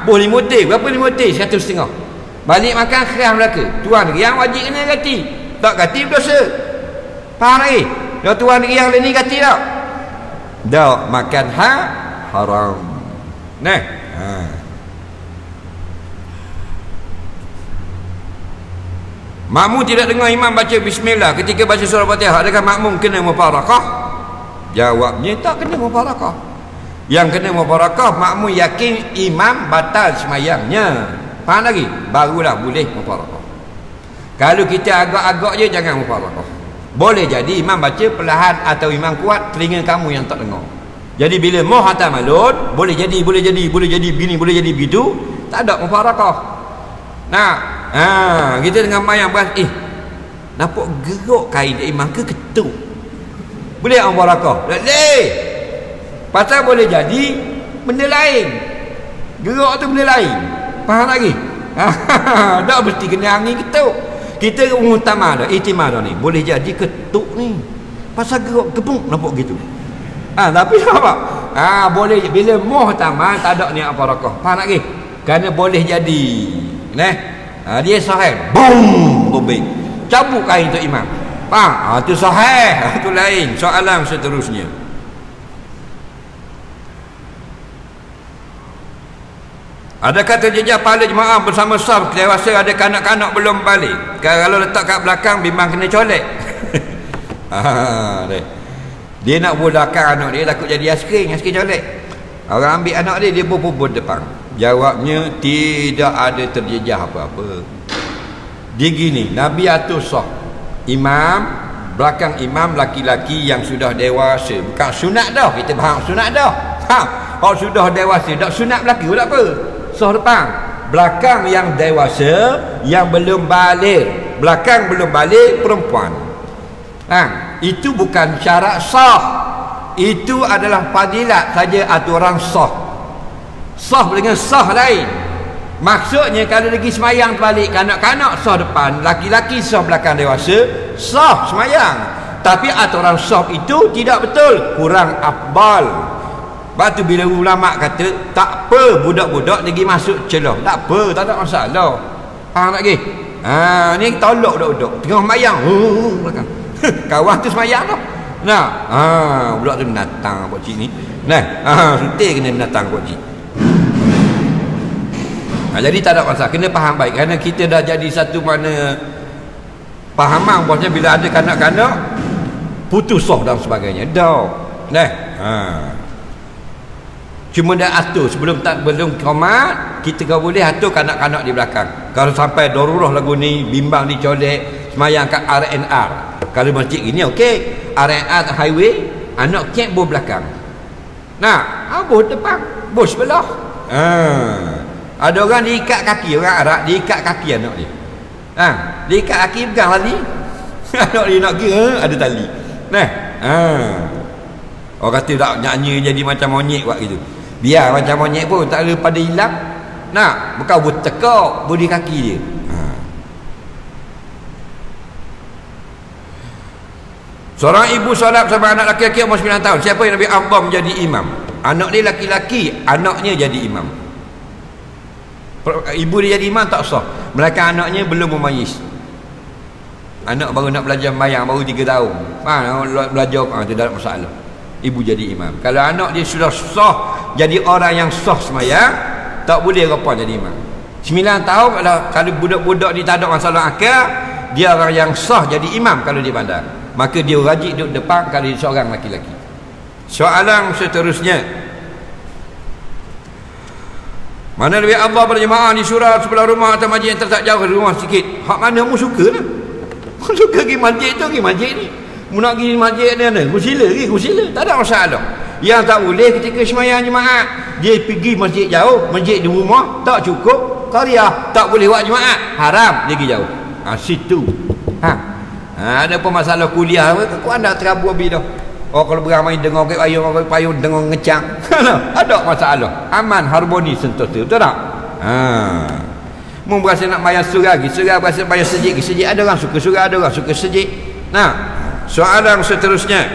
Boh 5 teh, berapa 5 teh? 100.5. Balik makan keras Melaka. Tuan deriang wajib kena ganti. Tak ganti berdosa. Faham lagi? Dah tuan deriang lain ni ganti tak? Dah makan haram. Nah. Makmum tidak dengar imam baca bismillah ketika baca surah Fatihah, adakah makmum kena mufarakah? Jawabnya tak kena mufarakah. Yang kena mufarakah makmum yakin imam batal semayangnya. Faham lagi? Barulah boleh mufarakah. Kalau kita agak-agak je jangan mufarakah. Boleh jadi imam baca perlahan atau imam kuat, telinga kamu yang tak dengar. Jadi bila muhtamalun, boleh jadi begini, boleh jadi begitu, tak ada mufarakah. Kita dengan mayang bahas, nampak gerak kain imam ke ketuk? Boleh mufarakah? Tak boleh. Pasal boleh jadi benda lain. Gerak tu benda lain. Faham lagi? Tak mesti kena angin ketuk. Kita mengutama dah, itimah dah ni. Boleh jadi ketuk ni. Pasal gerak gebung nampak gitu. Tapi apa? Boleh bila muhtamal tak ada niat mufarakah. Faham lagi? Kerana boleh jadi. Dia sahih. Boom, bombing. Cabut kain tu imam. Faham? Tu sahih. Tu lain. Soalan seterusnya. Adakah terjejas pahala jemaah bersama saf dewasa ada kanak-kanak belum balik? Kalau letak kat belakang bimbang kena colek. Dia nak belakang anak dia takut jadi askring colek. Orang ambil anak dia pun depan. Jawabnya tidak ada terjejas apa-apa. Dia gini, Nabi atur sah. Imam, belakang imam laki-laki yang sudah dewasa. Bukan sunat dah, kita faham sunat dah. Kalau sudah dewasa, tak sunat belakang tak apa. Sah depan. Belakang yang dewasa, yang belum balik. Belakang belum balik, perempuan. Itu bukan syarat sah. Itu adalah fadilat saja, aturan sah. Sah dengan sah lain. Maksudnya kalau lagi semayang balik, kanak-kanak sah depan, laki-laki sah belakang dewasa, sah semayang. Tapi aturan sah itu tidak betul, kurang afdal. Sebab tu bila ulama kata tak apa budak-budak lagi masuk celah, tak apa, tak ada masalah. Faham tak lagi? Ni tolak budak-budak tengah semayang, belakang. Kawan tu semayang tu. Budak tu binatang buat cik ni. Sutil kena binatang buat cik. Jadi tak ada masalah, kena faham baik. Kerana kita dah jadi satu mana fahaman bahawasanya bila ada kanak-kanak putus sah dan sebagainya. Cuma dah atur sebelum qomat, kita kau boleh atur kanak-kanak di belakang. Kalau sampai darurah lagu ni, bimbang dicolek, semayang kat RNR. Kalau masjid ini okey, RNR highway, anak cek bos belakang. Bos depan, bos sebelah. Ada orang diikat kaki, orang Arab diikat kaki anak dia. Diikat kaki pegang tali. Anak dia nak kira ada tali. Orang kata tak nyanyi jadi macam monyet buat gitu. Biar macam monyet pun tak ada pada hilang. Bukan bertekak bodi kaki dia. Seorang ibu solat bersama anak laki-laki umur 9 tahun. Siapa yang lebih afdal menjadi imam? Anak dia laki-laki, anaknya jadi imam. Ibu dia jadi imam tak sah, mereka anaknya belum memayis. Anak baru nak belajar sembahyang, baru 3 tahun, belajar itu tak ada masalah. Ibu jadi imam. Kalau anak dia sudah sah, jadi orang yang sah sembahyang, tak boleh apa jadi imam. 9 tahun kalau budak-budak ni tak ada masalah akal, dia orang yang sah jadi imam kalau dia pandai. Maka dia wajib duduk depan kalau dia seorang laki-laki. Soalan seterusnya, mana lebih Allah berjemaah di surau sebelah rumah atau masjid yang terletak jauh dari rumah sikit? Hak mana mu suka lah. Mu suka pergi masjid tu, pergi masjid ni. Mu nak pergi masjid ni mana? Mu sila pergi, mu sila. Tak ada masalah. Yang tak boleh ketika semayang jemaah, dia pergi masjid jauh, masjid di rumah tak cukup, qaryah tak boleh buat jemaah, haram dia pergi jauh. Situ. Ada pun masalah kuliah, kau anda terabur habis dah. Kalau beramai dengar payung dengar ngecang. Ada masalah. Aman, harmoni, sentosa. Betul tak? Mu berasa nak bayar surah lagi, surah berasa bayar sejik lagi. Sejik ada orang suka surah, ada orang suka sejik. Soalan seterusnya,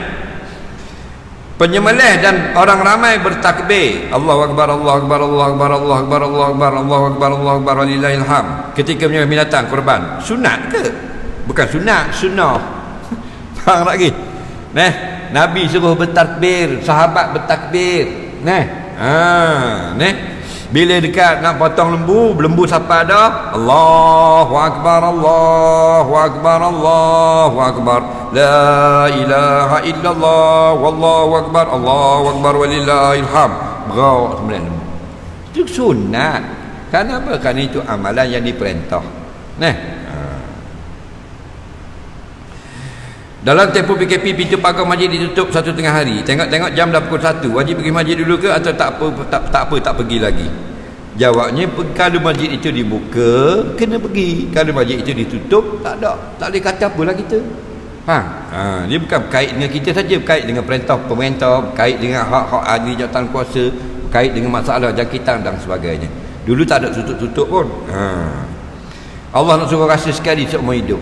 penyembelih dan orang ramai bertakbir Allahu Akbar, Allahu Akbar, Allahu Akbar, Allahu Akbar, Allahu Akbar, Allahu Akbar, Allahu Akbar, walillahil hamd ketika menyembelih binatang kurban. Sunat ke? Bukan sunat, sunnah. Faham lagi? Nabi suruh bertakbir, sahabat bertakbir. Bila dekat nak potong lembu siapa ada? Allahu Akbar, Allahu Akbar, Allahu Akbar, la ilaha illallah, wallahu akbar, Allahu Akbar, walillahil hamd. Berau sembelih lembu. Itu sunat. Kenapa? Kerana itu amalan yang diperintah. Dalam tempoh PKP, pintu pagar masjid ditutup 1 tengah hari. Tengok jam dah pukul 1. Wajib pergi masjid dulu ke atau tak pergi lagi? Jawabnya, kalau masjid itu dibuka, kena pergi. Kalau masjid itu ditutup, tak boleh kata apalah kita. Dia bukan berkait dengan kita saja, berkait dengan perintah pemerintah, berkait dengan hak-hak ahli jawatan kuasa, berkait dengan masalah jangkitan dan sebagainya. Dulu tak ada tutup-tutup pun. Allah nak suruh rasa sekali seumur hidup.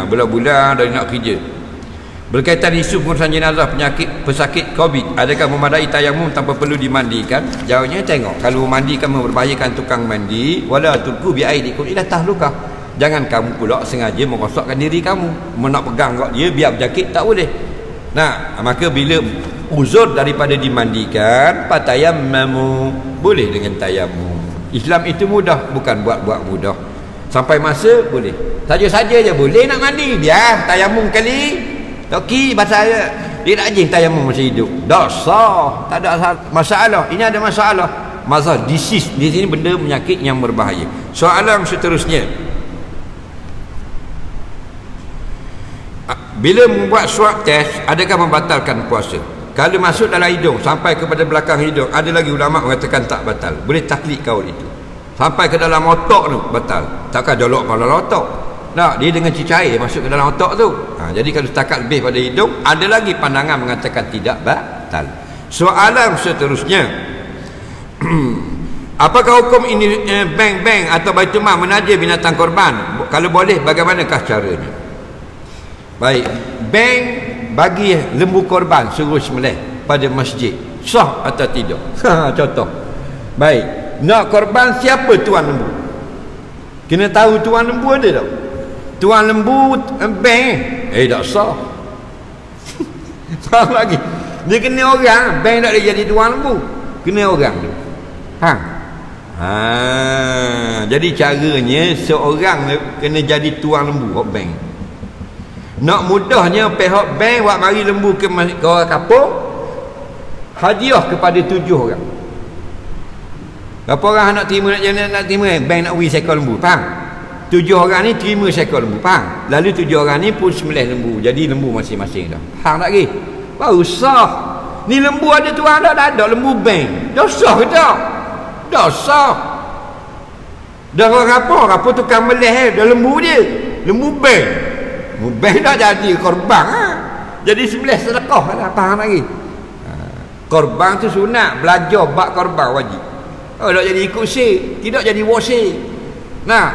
Bulan-bulan dari nak kerja. Berkaitan isu pengurusan jenazah pesakit COVID, adakah memadai tayamum tanpa perlu dimandikan? Jawabnya, tengok. Kalau memandikan memberbahayakan tukang mandi, wala tulqu bi aidikum ila tahlukah. Jangan kamu pula sengaja merosakkan diri kamu. Nak pegang kat dia biar berjangkit, tak boleh. Maka bila uzur daripada dimandikan, fatayammamu, boleh dengan tayamum. Islam itu mudah, bukan buat-buat mudah. Sampai masa boleh. Saja-saja je boleh nak mandi. Biar tayamum kali. Toki bahasa dia rajin tayamum masa hidup. Dah sah. Tak ada masalah. Ini ada masalah. Masalah disease. Di sini benda penyakit yang berbahaya. Soalan seterusnya. Bila membuat swab test, adakah membatalkan puasa? Kalau masuk dalam hidung sampai kepada belakang hidung, ada lagi ulama mengatakan tak batal. Boleh taklid kaul itu. Sampai ke dalam otak tu batal. Takkan jolok pada otak. Nah, dia dengan cecair masuk ke dalam otak tu. Jadi kalau setakat lebih pada hidung, ada lagi pandangan mengatakan tidak batal. Soalan seterusnya, apakah hukum ini bank-bank atau Baitul Mal menaja binatang korban? Kalau boleh, bagaimanakah caranya? Baik, bank bagi lembu korban suruh sembelih pada masjid, sah atau tidak? Contoh. Baik, nak korban siapa tuan lembu? Kena tahu tuan lembu ada tak? Tuan lembu bank tak sah. Faham lagi? Dia kena orang, bank tak boleh jadi tuan lembu. Kena orang tu. Jadi caranya seorang kena jadi tuan lembu bank. Nak mudahnya pihak bank buat mari lembu ke orang kampung, hadiah kepada 7 orang. Berapa orang nak terima, nak terima bank nak beri seekor lembu, faham? 7 orang ni terima seekor lembu, faham? Lalu 7 orang ni pun sembelih lembu, jadi lembu masing-masing dah. Faham tak lagi? Baru sah. Ni lembu ada tuan dah ada lembu bank. Dah sah ke tak? Dah sah. Dah orang apa tukang melih dah lembu dia. Lembu bank. Bank dah jadi korban jadi sembelih sedekah lah, faham lagi? Korban tu sunat, belajar bab korban wajib. Tak jadi ikut sih, tidak jadi wasi. Nah,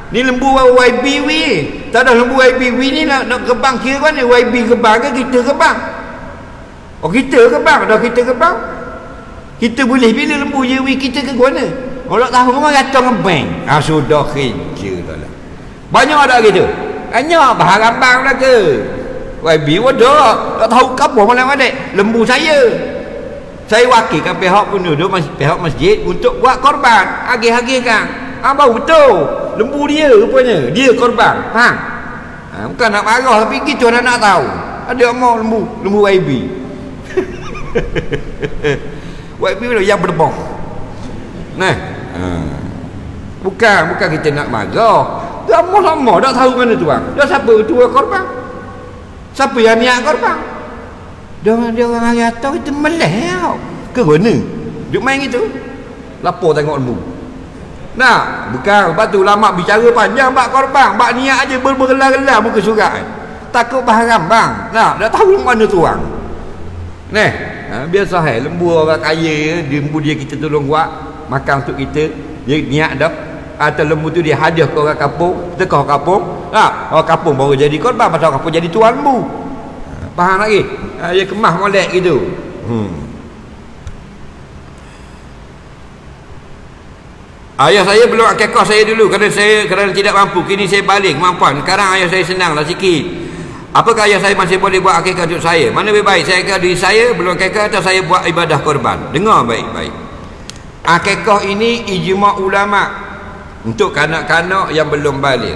ni lembu YBW ni. Tak ada lembu YBW ni nak kebang kira mana? YB kebang ke kita kebang? Oh, kita kebang, dah kita kebang. Kita boleh bila lembu YB kita ke mana? Kalau tahu memang kata ngebang. Sudah kerja dah lah. Banyak ada gitu. Hanya bahagian bang dah ke YB wadah tak tahu kabar mana-mana lembu saya wakilkan pihak penduduk pihak masjid untuk buat korban agih-agihkan baru betul lembu dia rupanya dia korban, faham? Bukan nak marah tapi kita nak tahu ada mau lembu YB. YB yang berbong nah bukan kita nak marah. Lama-lama tak tahu mana tuan. Dah siapa tua korban? Siapa yang niat korban? Dia orang hari atas kita meleh ke mana? Duk main gitu. Lapor tengok lembu. Nah, bukan lepas tu ulama bicara panjang bab korban, bab niat aja bergelar-gelar muka surat. Takut baharam bang. Nah, dah tahu mana tuan. Biasa lembu orang kaya, lembu dia kita tolong buat makan untuk kita. Dia niat dah atau lembu tu dia hadiah ke orang kampung, tekah kampung, orang kampung baru jadi korban, pasal orang kampung jadi tuan lembu. Faham lagi? Dia kemah molek gitu. Ayah saya belum akikah saya dulu kerana tidak mampu. Kini saya balik kemampuan. Sekarang ayah saya senanglah sikit. Apakah ayah saya masih boleh buat akikah untuk saya? Mana lebih baik? Saya akikah diri saya belum akikah atau saya buat ibadah korban? Dengar baik-baik. Akikah ini ijma' ulama' untuk kanak-kanak yang belum balik.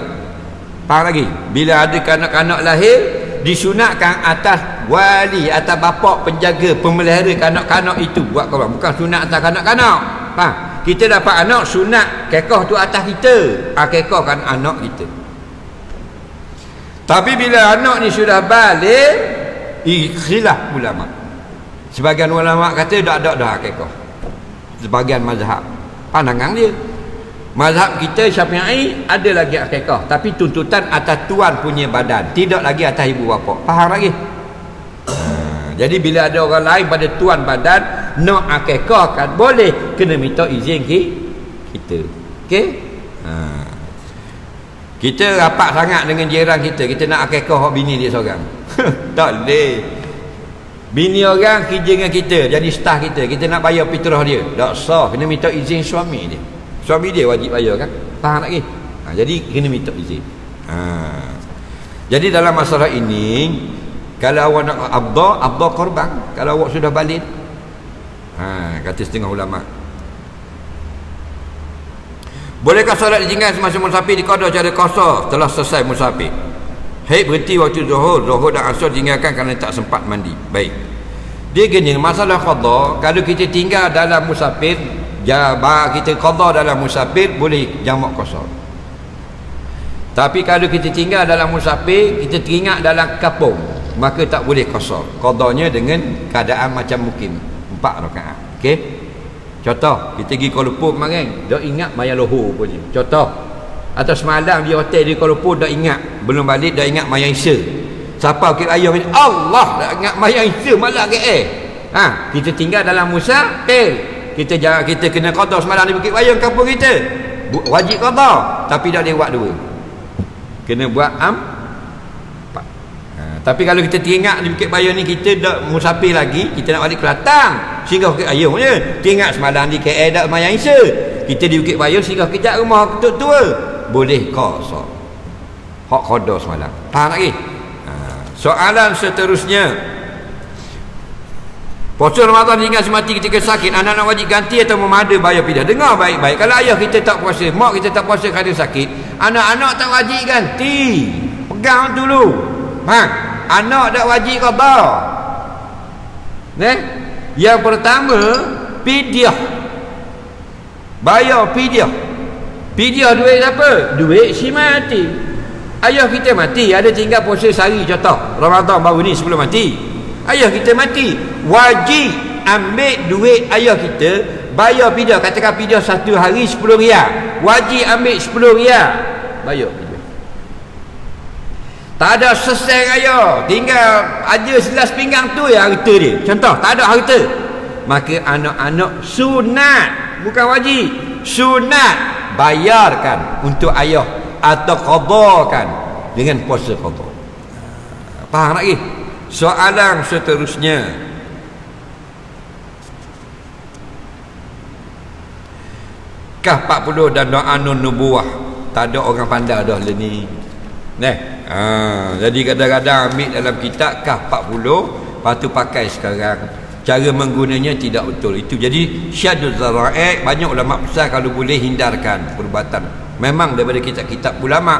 Faham lagi? Bila ada kanak-kanak lahir, disunatkan atas wali, atas bapak penjaga, pemelihara kanak-kanak itu buat korban. Bukan sunat atas kanak-kanak. Faham? Kita dapat anak, sunat kekah tu atas kita. Kekah kan anak kita. Tapi bila anak ni sudah balik, khilaf ulama. Sebagian ulama kata dah kekah. Sebagian mazhab pandangan dia. Mazhab kita Syafi'i ada lagi akikah, tapi tuntutan atas tuan punya badan, tidak lagi atas ibu bapa. Faham lagi? Jadi bila ada orang lain pada tuan badan nak akikah kan boleh, kena minta izin kita. Okey? Kita rapat sangat dengan jiran kita nak akikah bini dia seorang. Tak boleh. Bini orang kerja dengan kita, jadi staf kita nak bayar fitrah dia. Tak sah, kena minta izin suami dia. Suami dia wajib bayar kan? Faham lagi? Jadi kena minta izin. Jadi dalam masalah ini, kalau awak nak abda korban, kalau awak sudah balik, kata setengah ulama. Bolehkah solat ditinggal semasa musafir di qada cara qasar setelah selesai musafir? Berhenti waktu zuhur dan asar tinggalkan kerana tak sempat mandi. Baik. Dia gini, masalah qada, kalau kita tinggal dalam musafir, kita qada dalam musafir boleh jamak qasar. Tapi kalau kita tinggal dalam musafir, kita teringat dalam kampung, maka tak boleh qasar. Qadanya dengan keadaan macam mukim, 4 rakaat. Okey. Contoh, kita pergi Kuala Lumpur kemarin, dak ingat maya lohor punya. Contoh, atau semalam di hotel di Kuala Lumpur dak ingat, belum balik dak ingat maya Isya. Siapa kira ayah ni? Allah dak ingat maya Isya malam KL. Kita tinggal dalam musafir. Kita kena qada semalam di Bukit Bayung kampung kita. Wajib qada, tapi dak lewat 2. Kena buat 4. Tapi kalau kita teringat di Bukit Bayung ni, kita dah musafir lagi, kita nak balik Kelantan, singgah Bukit Bayung je. Teringat semalam di KL dak mayang Isya, kita di Bukit Bayung singgah kejap rumah ketuk tua, boleh qasar. Hak qada semalam. Faham lagi? Soalan seterusnya, puasa Ramadan hingga semati ketika sakit, anak-anak wajib ganti atau memada bayar fidyah? Dengar baik-baik. Kalau ayah kita tak puasa, mak kita tak puasa kerana sakit, anak-anak tak wajib ganti. Pegang dulu. Anak tak wajib qada. Yang pertama, fidyah. Bayar fidyah. Fidyah duit apa? Duit si mati. Ayah kita mati, ada tinggal puasa sehari contoh, Ramadan baru ni sebelum mati. Ayah kita mati, wajib ambil duit ayah kita, bayar fidyah. Katakan fidyah 1 hari 10 riyal, wajib ambil 10 riyal bayar fidyah. Tak ada sesen ayah, tinggal aja selas pinggang tu yang harta dia. Contoh, tak ada harta, maka anak-anak sunat, bukan wajib, sunat bayarkan untuk ayah atau qadakan dengan puasa qada. Faham lagi? Soalan seterusnya, kah 40 dan doa nubuwah? Tak ada orang pandai dah lah ni. Jadi kadang-kadang ambil dalam kitab kah 40, lepas tu pakai sekarang. Cara menggunanya tidak betul. Itu jadi syaduz zara'i. Banyak ulama besar kalau boleh hindarkan perbuatan. Memang daripada kitab-kitab ulama,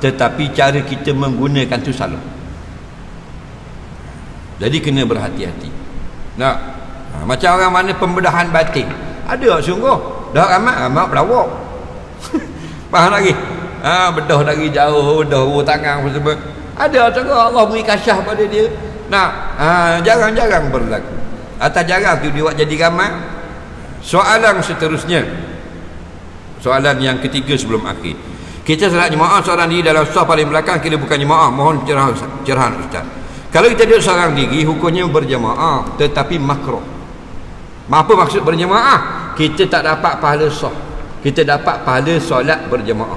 tetapi cara kita menggunakan tu salah. Jadi kena berhati-hati. Macam orang mana pembedahan batin, ada sungguh dah ramai pelawak. Faham lagi? Bedah dari jauh, bedah tangan apa. Ada sungguh Allah beri kasyaf pada dia. Jarang-jarang berlaku. Atas jarang tu dia buat jadi ramai. Soalan seterusnya, soalan yang ketiga sebelum akhir. Kita salat jemaah seorang diri dalam saf paling belakang, kira bukan jemaah. Mohon cerahan Ustaz. Kalau kita duduk seorang diri, hukumnya berjemaah, tetapi makruh. Apa maksud berjemaah? Kita tak dapat pahala sah. Kita dapat pahala solat berjemaah.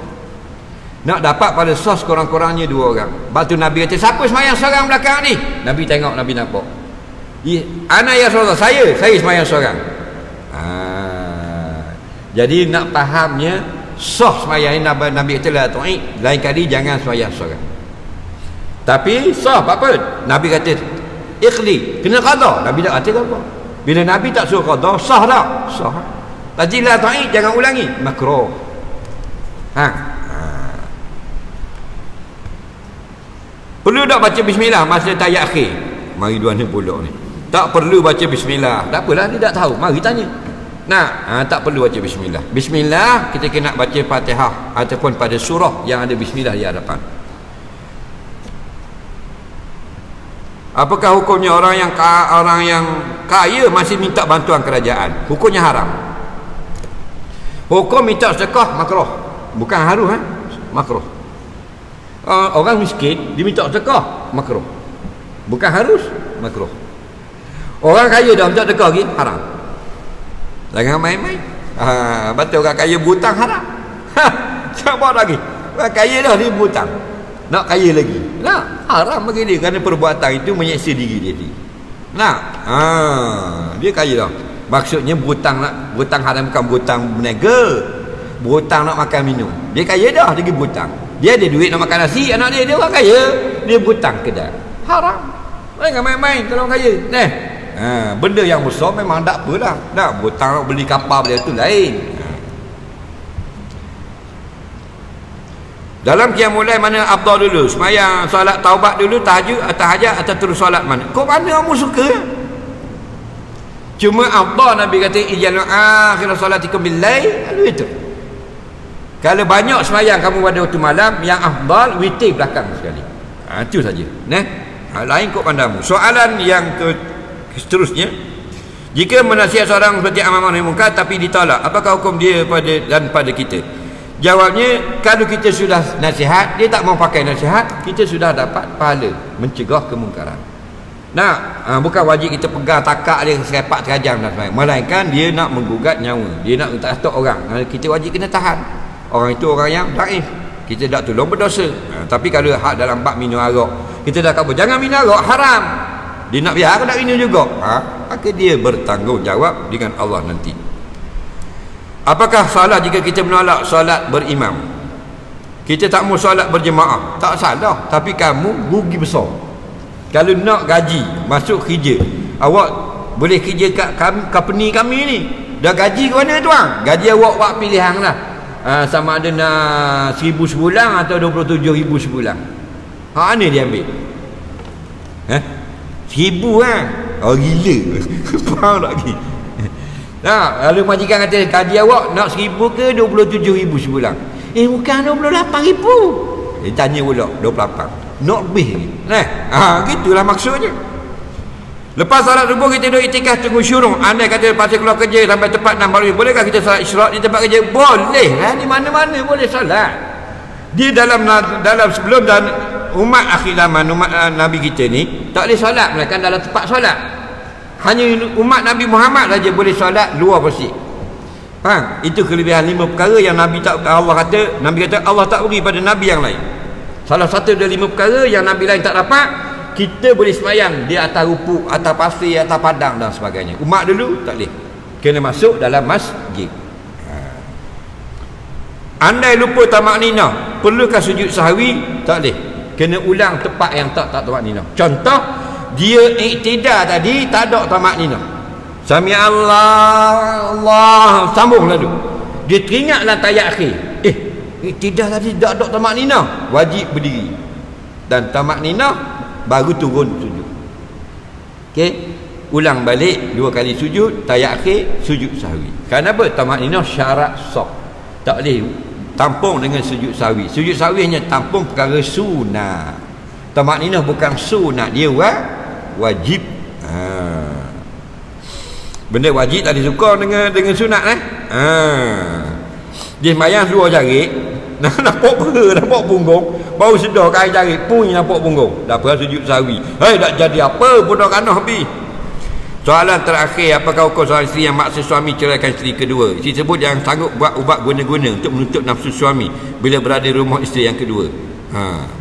Nak dapat pahala sah sekurang-kurangnya 2 orang. Lepas tu Nabi kata, siapa semayang seorang belakang ni? Nabi tengok, Nabi nampak. Anak ya Rasulullah, saya semayang seorang. Jadi nak fahamnya sah semayang ni, Nabi kata la tu'i, lain kali jangan semayang seorang. Tapi sah apa? Nabi kata ikhli, kena qada. Nabi tak kata apa. Bila Nabi tak suruh qada, sah tak? Sah. Tapi la tu'i, jangan ulangi, makruh. Perlu tak baca bismillah masa tayat akhir? Mari dua ni pulak ni, tak perlu baca bismillah. Tak apalah, dia tak tahu, mari tanya. Tak perlu baca bismillah. Bismillah kita kena baca Fatihah ataupun pada surah yang ada bismillah di hadapan. Apakah hukumnya orang yang kaya masih minta bantuan kerajaan? Hukumnya haram. Hukum minta sedekah makruh, bukan harus makruh. Orang miskin diminta sedekah makruh, bukan harus, makruh. Orang kaya dah minta sedekah lagi haram. Jangan main-main. Betul, orang kaya berhutang haram. Siapa lagi? Orang kaya dah dia berhutang, nak kaya lagi. Haram bagi dia, kerana perbuatan itu menyeksa diri dia. Dia kaya dah. Maksudnya berhutang haram bukan berhutang berniaga. Berhutang nak makan minum. Dia kaya dah, dia pergi berhutang. Dia ada duit nak makan nasi, anak dia orang kaya, dia berhutang kedai. Haram. Jangan main-main kalau orang kaya. Benda yang besar memang tak apalah. Nak berhutang, beli kapal beli tu lain. Dalam qiyamul lail mana afdal dulu? Sembahyang solat taubat dulu, tahajud atau hajat atau terus solat mana? Kau mana kamu suka? Cuma afdal Nabi kata ijalu akhir salatikum bil lail, itu. Kalau banyak sembahyang kamu pada waktu malam, yang afdal witir belakang sekali. Itu saja. Lain kok pandamu. Soalan yang seterusnya, jika menasihat seorang seperti amar ma'ruf nahi munkar tapi ditolak, apakah hukum dia pada kita? Jawabnya, kalau kita sudah nasihat, dia tak mau pakai nasihat, kita sudah dapat pahala mencegah kemungkaran. Bukan wajib kita pegang takak dia serepak terajam dan sebagainya, melainkan dia nak menggugat nyawa, dia nak tatok orang. Kita wajib kena tahan. Orang itu orang yang daif, kita tak tolong berdosa. Tapi kalau hak dalam bab minum arak, kita dah kata jangan minum arak, haram, dia nak biar nak minum juga, maka dia bertanggungjawab dengan Allah nanti. Apakah salah jika kita menolak solat berimam? Kita tak mau solat berjemaah, tak salah, tapi kamu rugi besar. Kalau nak gaji masuk kerja, awak boleh kerja kat company kami ni, dah gaji ke mana tuan? Gaji awak pilihan lah, sama ada nak 1,000 sebulan atau 27,000 sebulan. Mana dia ambil? 1,000 kan? Oh gila. Faham tak lagi? Lalu majikan kata gaji awak nak 1,000 ke 27,000 sebulan? Bukan 28,000. Dia tanya pula 28. Nak lebih lagi. Gitulah maksudnya. Lepas salat subuh kita duduk itikaf tunggu syuruk. Andai kata lepas keluar kerja sampai tepat 6 baru, bolehkah kita salat isyraq di tempat kerja? Boleh lah, di mana-mana boleh salat. Dia dalam sebelum dan umat akhir zaman, umat Nabi kita ni tak boleh solat melainkan dalam tempat solat. Hanya umat Nabi Muhammad saja boleh solat luar masjid. Itu kelebihan 5 perkara yang Nabi kata Allah tak beri pada Nabi yang lain. Salah satu dari 5 perkara yang Nabi lain tak dapat, kita boleh sembahyang di atas rupuk, atas pasir, atas padang dan sebagainya. Umat dulu tak boleh, kena masuk dalam masjid. Andai lupa tamak ninah, perlukah sujud sahwi? Tak boleh, kena ulang tepat yang tak tamak ninah. Contoh, dia iktidal tadi tak ada tamak ninah, Sami Allah sambung lalu, dia teringatlah tayat akhir, iktidal tadi tak ada tamak ninah, wajib berdiri dan tamak ninah baru turun sujud. Ulang balik 2 kali sujud, tayat akhir, sujud sahwi. Kenapa? Tamak ninah syarat sah, tak boleh tampung dengan sujud sahwi. Sujud sahwi hanya tampung perkara sunat. Tamak ninah bukan sunat, dia wajib. Benda wajib tak disuka dengan sunat. Dia sembahyang 2 jari, nampak perut, nampak punggung, baru sedar kain jari pun nampak punggung, dah pernah sujud sahwi. Tak jadi apa pun dah kena habis. Soalan terakhir, apakah hukum seorang isteri yang maksa suami ceraikan isteri kedua? Isteri tersebut yang sanggup buat ubat guna-guna untuk menutup nafsu suami bila berada di rumah isteri yang kedua.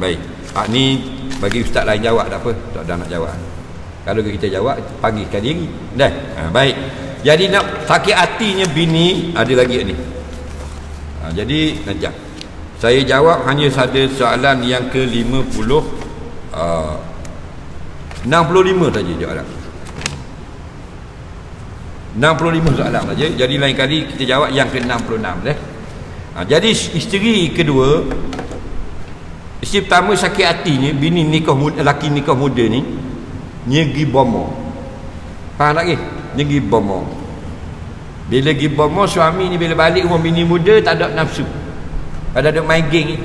Baik, ni bagi ustaz lain jawab, tak apa, tak ada nak jawab. Kalau kita jawab, panggilkan diri dah. Baik, jadi nak sakit hatinya bini ada lagi ni. Jadi najak saya jawab hanya ada soalan yang ke-50 65 saja soalan. 65 soalan saja. Jadi lain kali kita jawab yang ke-66 jadi isteri kedua, isteri pertama sakit hatinya bini nikah muda, lelaki nikah muda ni nyegi bomo. Faham tak ke? Nyegi bomo. Bila pergi bomo, suami ni bila balik rumah bini muda tak ada nafsu, ada main geng ni.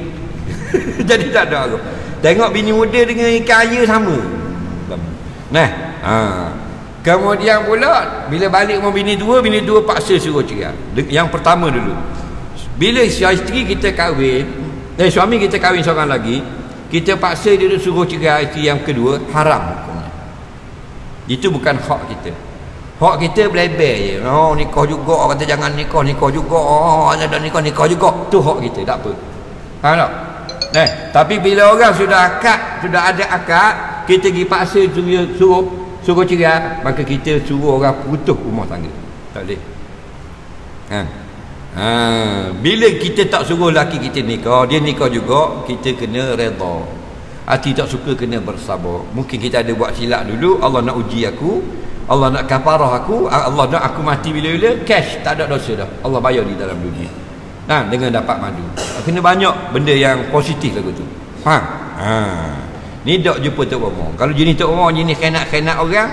Jadi tak ada apa. Tengok bini muda dengan kaya sama. Kemudian pula bila balik rumah bini tua paksa suruh cerai. Yang pertama dulu, bila isteri kita kahwin, suami kita kahwin seorang lagi, kita paksa dia suruh cerai isteri yang kedua, haram hukumnya. Itu bukan hak kita. Hak kita belebel je. Nikah juga, orang kata jangan nikah juga. Ada nikah juga. Tu hak kita, tak apa. Faham tak? Tapi bila orang sudah ada akad, kita pergi paksa suruh cerai, maka kita suruh orang putus rumah tangga. Tak boleh. Bila kita tak suruh lelaki kita nikah, dia nikah juga, kita kena redha. Hati tak suka kena bersabar. Mungkin kita ada buat silap dulu, Allah nak uji aku, Allah nak kafarah aku, Allah nak aku mati bila-bila, cash, tak ada dosa dah, Allah bayar di dalam dunia dengan dapat madu. Kena banyak benda yang positif lagu tu. Ni tak jumpa Tok Bomo. Kalau jenis Tok Bomo, jenis khenat-khenat orang,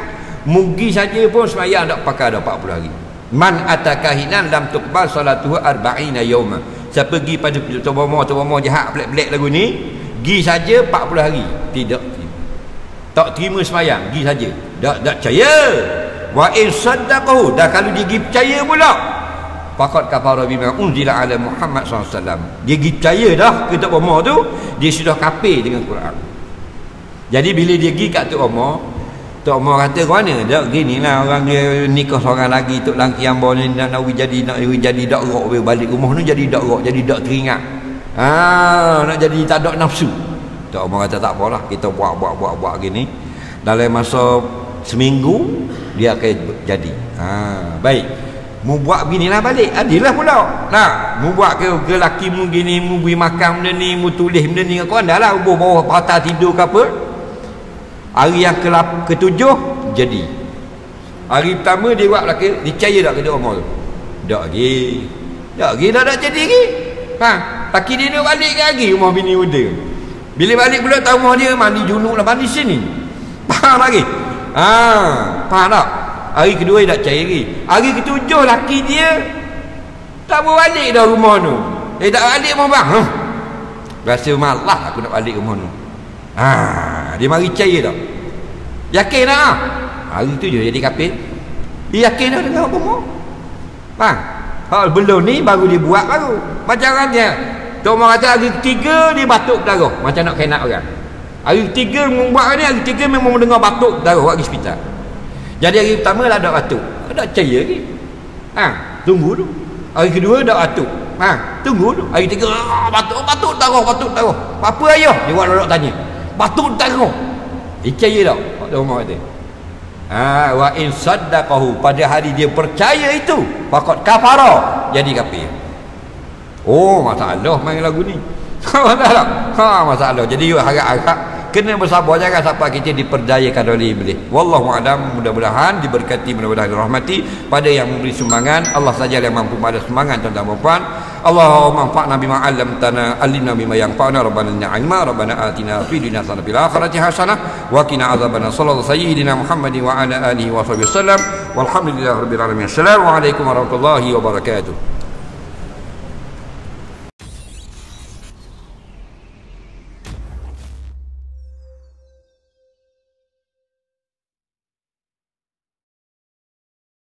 mugi saja pun semayang tak pakai dah 40 hari. Man atakahinan lam tuqbal salatuhu arba'ina yawma. saya pergi pada Tok Bomo jahat pelik-pelik lagu ni, gi saja 40 hari tidak tak terima sembahyang, gi saja, tak percaya. Wa in saddaqahu, dah kalau dia pergi percaya pula, faqad kafara bima unzila ala Muhammad SAW, dia pergi percaya dah ke Tok Bomo tu, dia sudah kafir dengan Quran. Jadi bila dia pergi kat Tok Bomo kata ke mana? Tak ginilah orang dia nikah seorang lagi tok laki ambo ni nak jadi dak rok balik rumah ni, jadi dak rok, jadi dak teringat. Nak jadi tak ada nafsu. Tok Bomo kata tak apalah, kita buat gini. Dalam masa seminggu dia akan jadi. Baik. Mu buat beginilah balik, adillah pula. Nah, mu buat ke laki mu gini, mu beri makan benda ni, mu tulis benda ni, kau andahlah bawah patah tidur ke apa. Hari yang ke-7 jadi. Hari pertama dia buat lelaki, dicaya tak kena Umar tu? Tak lagi. Tak jadi lagi. Laki dia nak balik lagi rumah bini muda. Bila balik pula tahu rumah dia mandi junuk lah, mandi sini. Faham lagi? Faham tak? Hari kedua dia tak percaya lagi. Hari ke-7 laki dia tak berbalik dah rumah tu. Tak balik rumah bang. Rasa malah aku nak balik rumah tu. Dia mari percaya tak? Yakin tak? Hari tu je jadi kafir. Dia yakin dah dengan hukum. Belum ni baru dia buat baru. Macam orang dia Tok Umar kata hari ketiga dia batuk berdarah, macam nak kena orang. Hari ketiga membuat ni, hari ketiga memang mendengar batuk berdarah, buat pergi hospital. Jadi hari pertama lah tak batuk, tak percaya lagi. Tunggu tu. Hari kedua tak batuk, tunggu tu. Hari ketiga batuk darah. Apa ayah? Dia buat orang tanya. Batuk darah. Percaya tak? Tok Umar kata. Wa in saddaqahu, pada hari dia percaya itu, faqad kafara, jadi kafir. Masalah main lagu ni. Masalah. Jadi harap-harap kena bersabar, jangan sampai kita diperdayakan oleh iblis. Wallahu a'lam. Mudah-mudahan diberkati, mudah-mudahan dirahmati pada yang memberi sumbangan. Allah saja yang mampu pada sumbangan, tuan-tuan dan puan. Allahumma anfa'na bima 'allamtana, allimna bima yanfa'una, rabbana zidna 'ilma, rabbana atina fid dunya hasanah fil akhirati hasanah wa qina adzabannar. Sallallahu sayyidina Muhammadin wa ala alihi wa sahbihi wasallam. Walhamdulillahirabbil alamin. Assalamualaikum warahmatullahi wabarakatuh.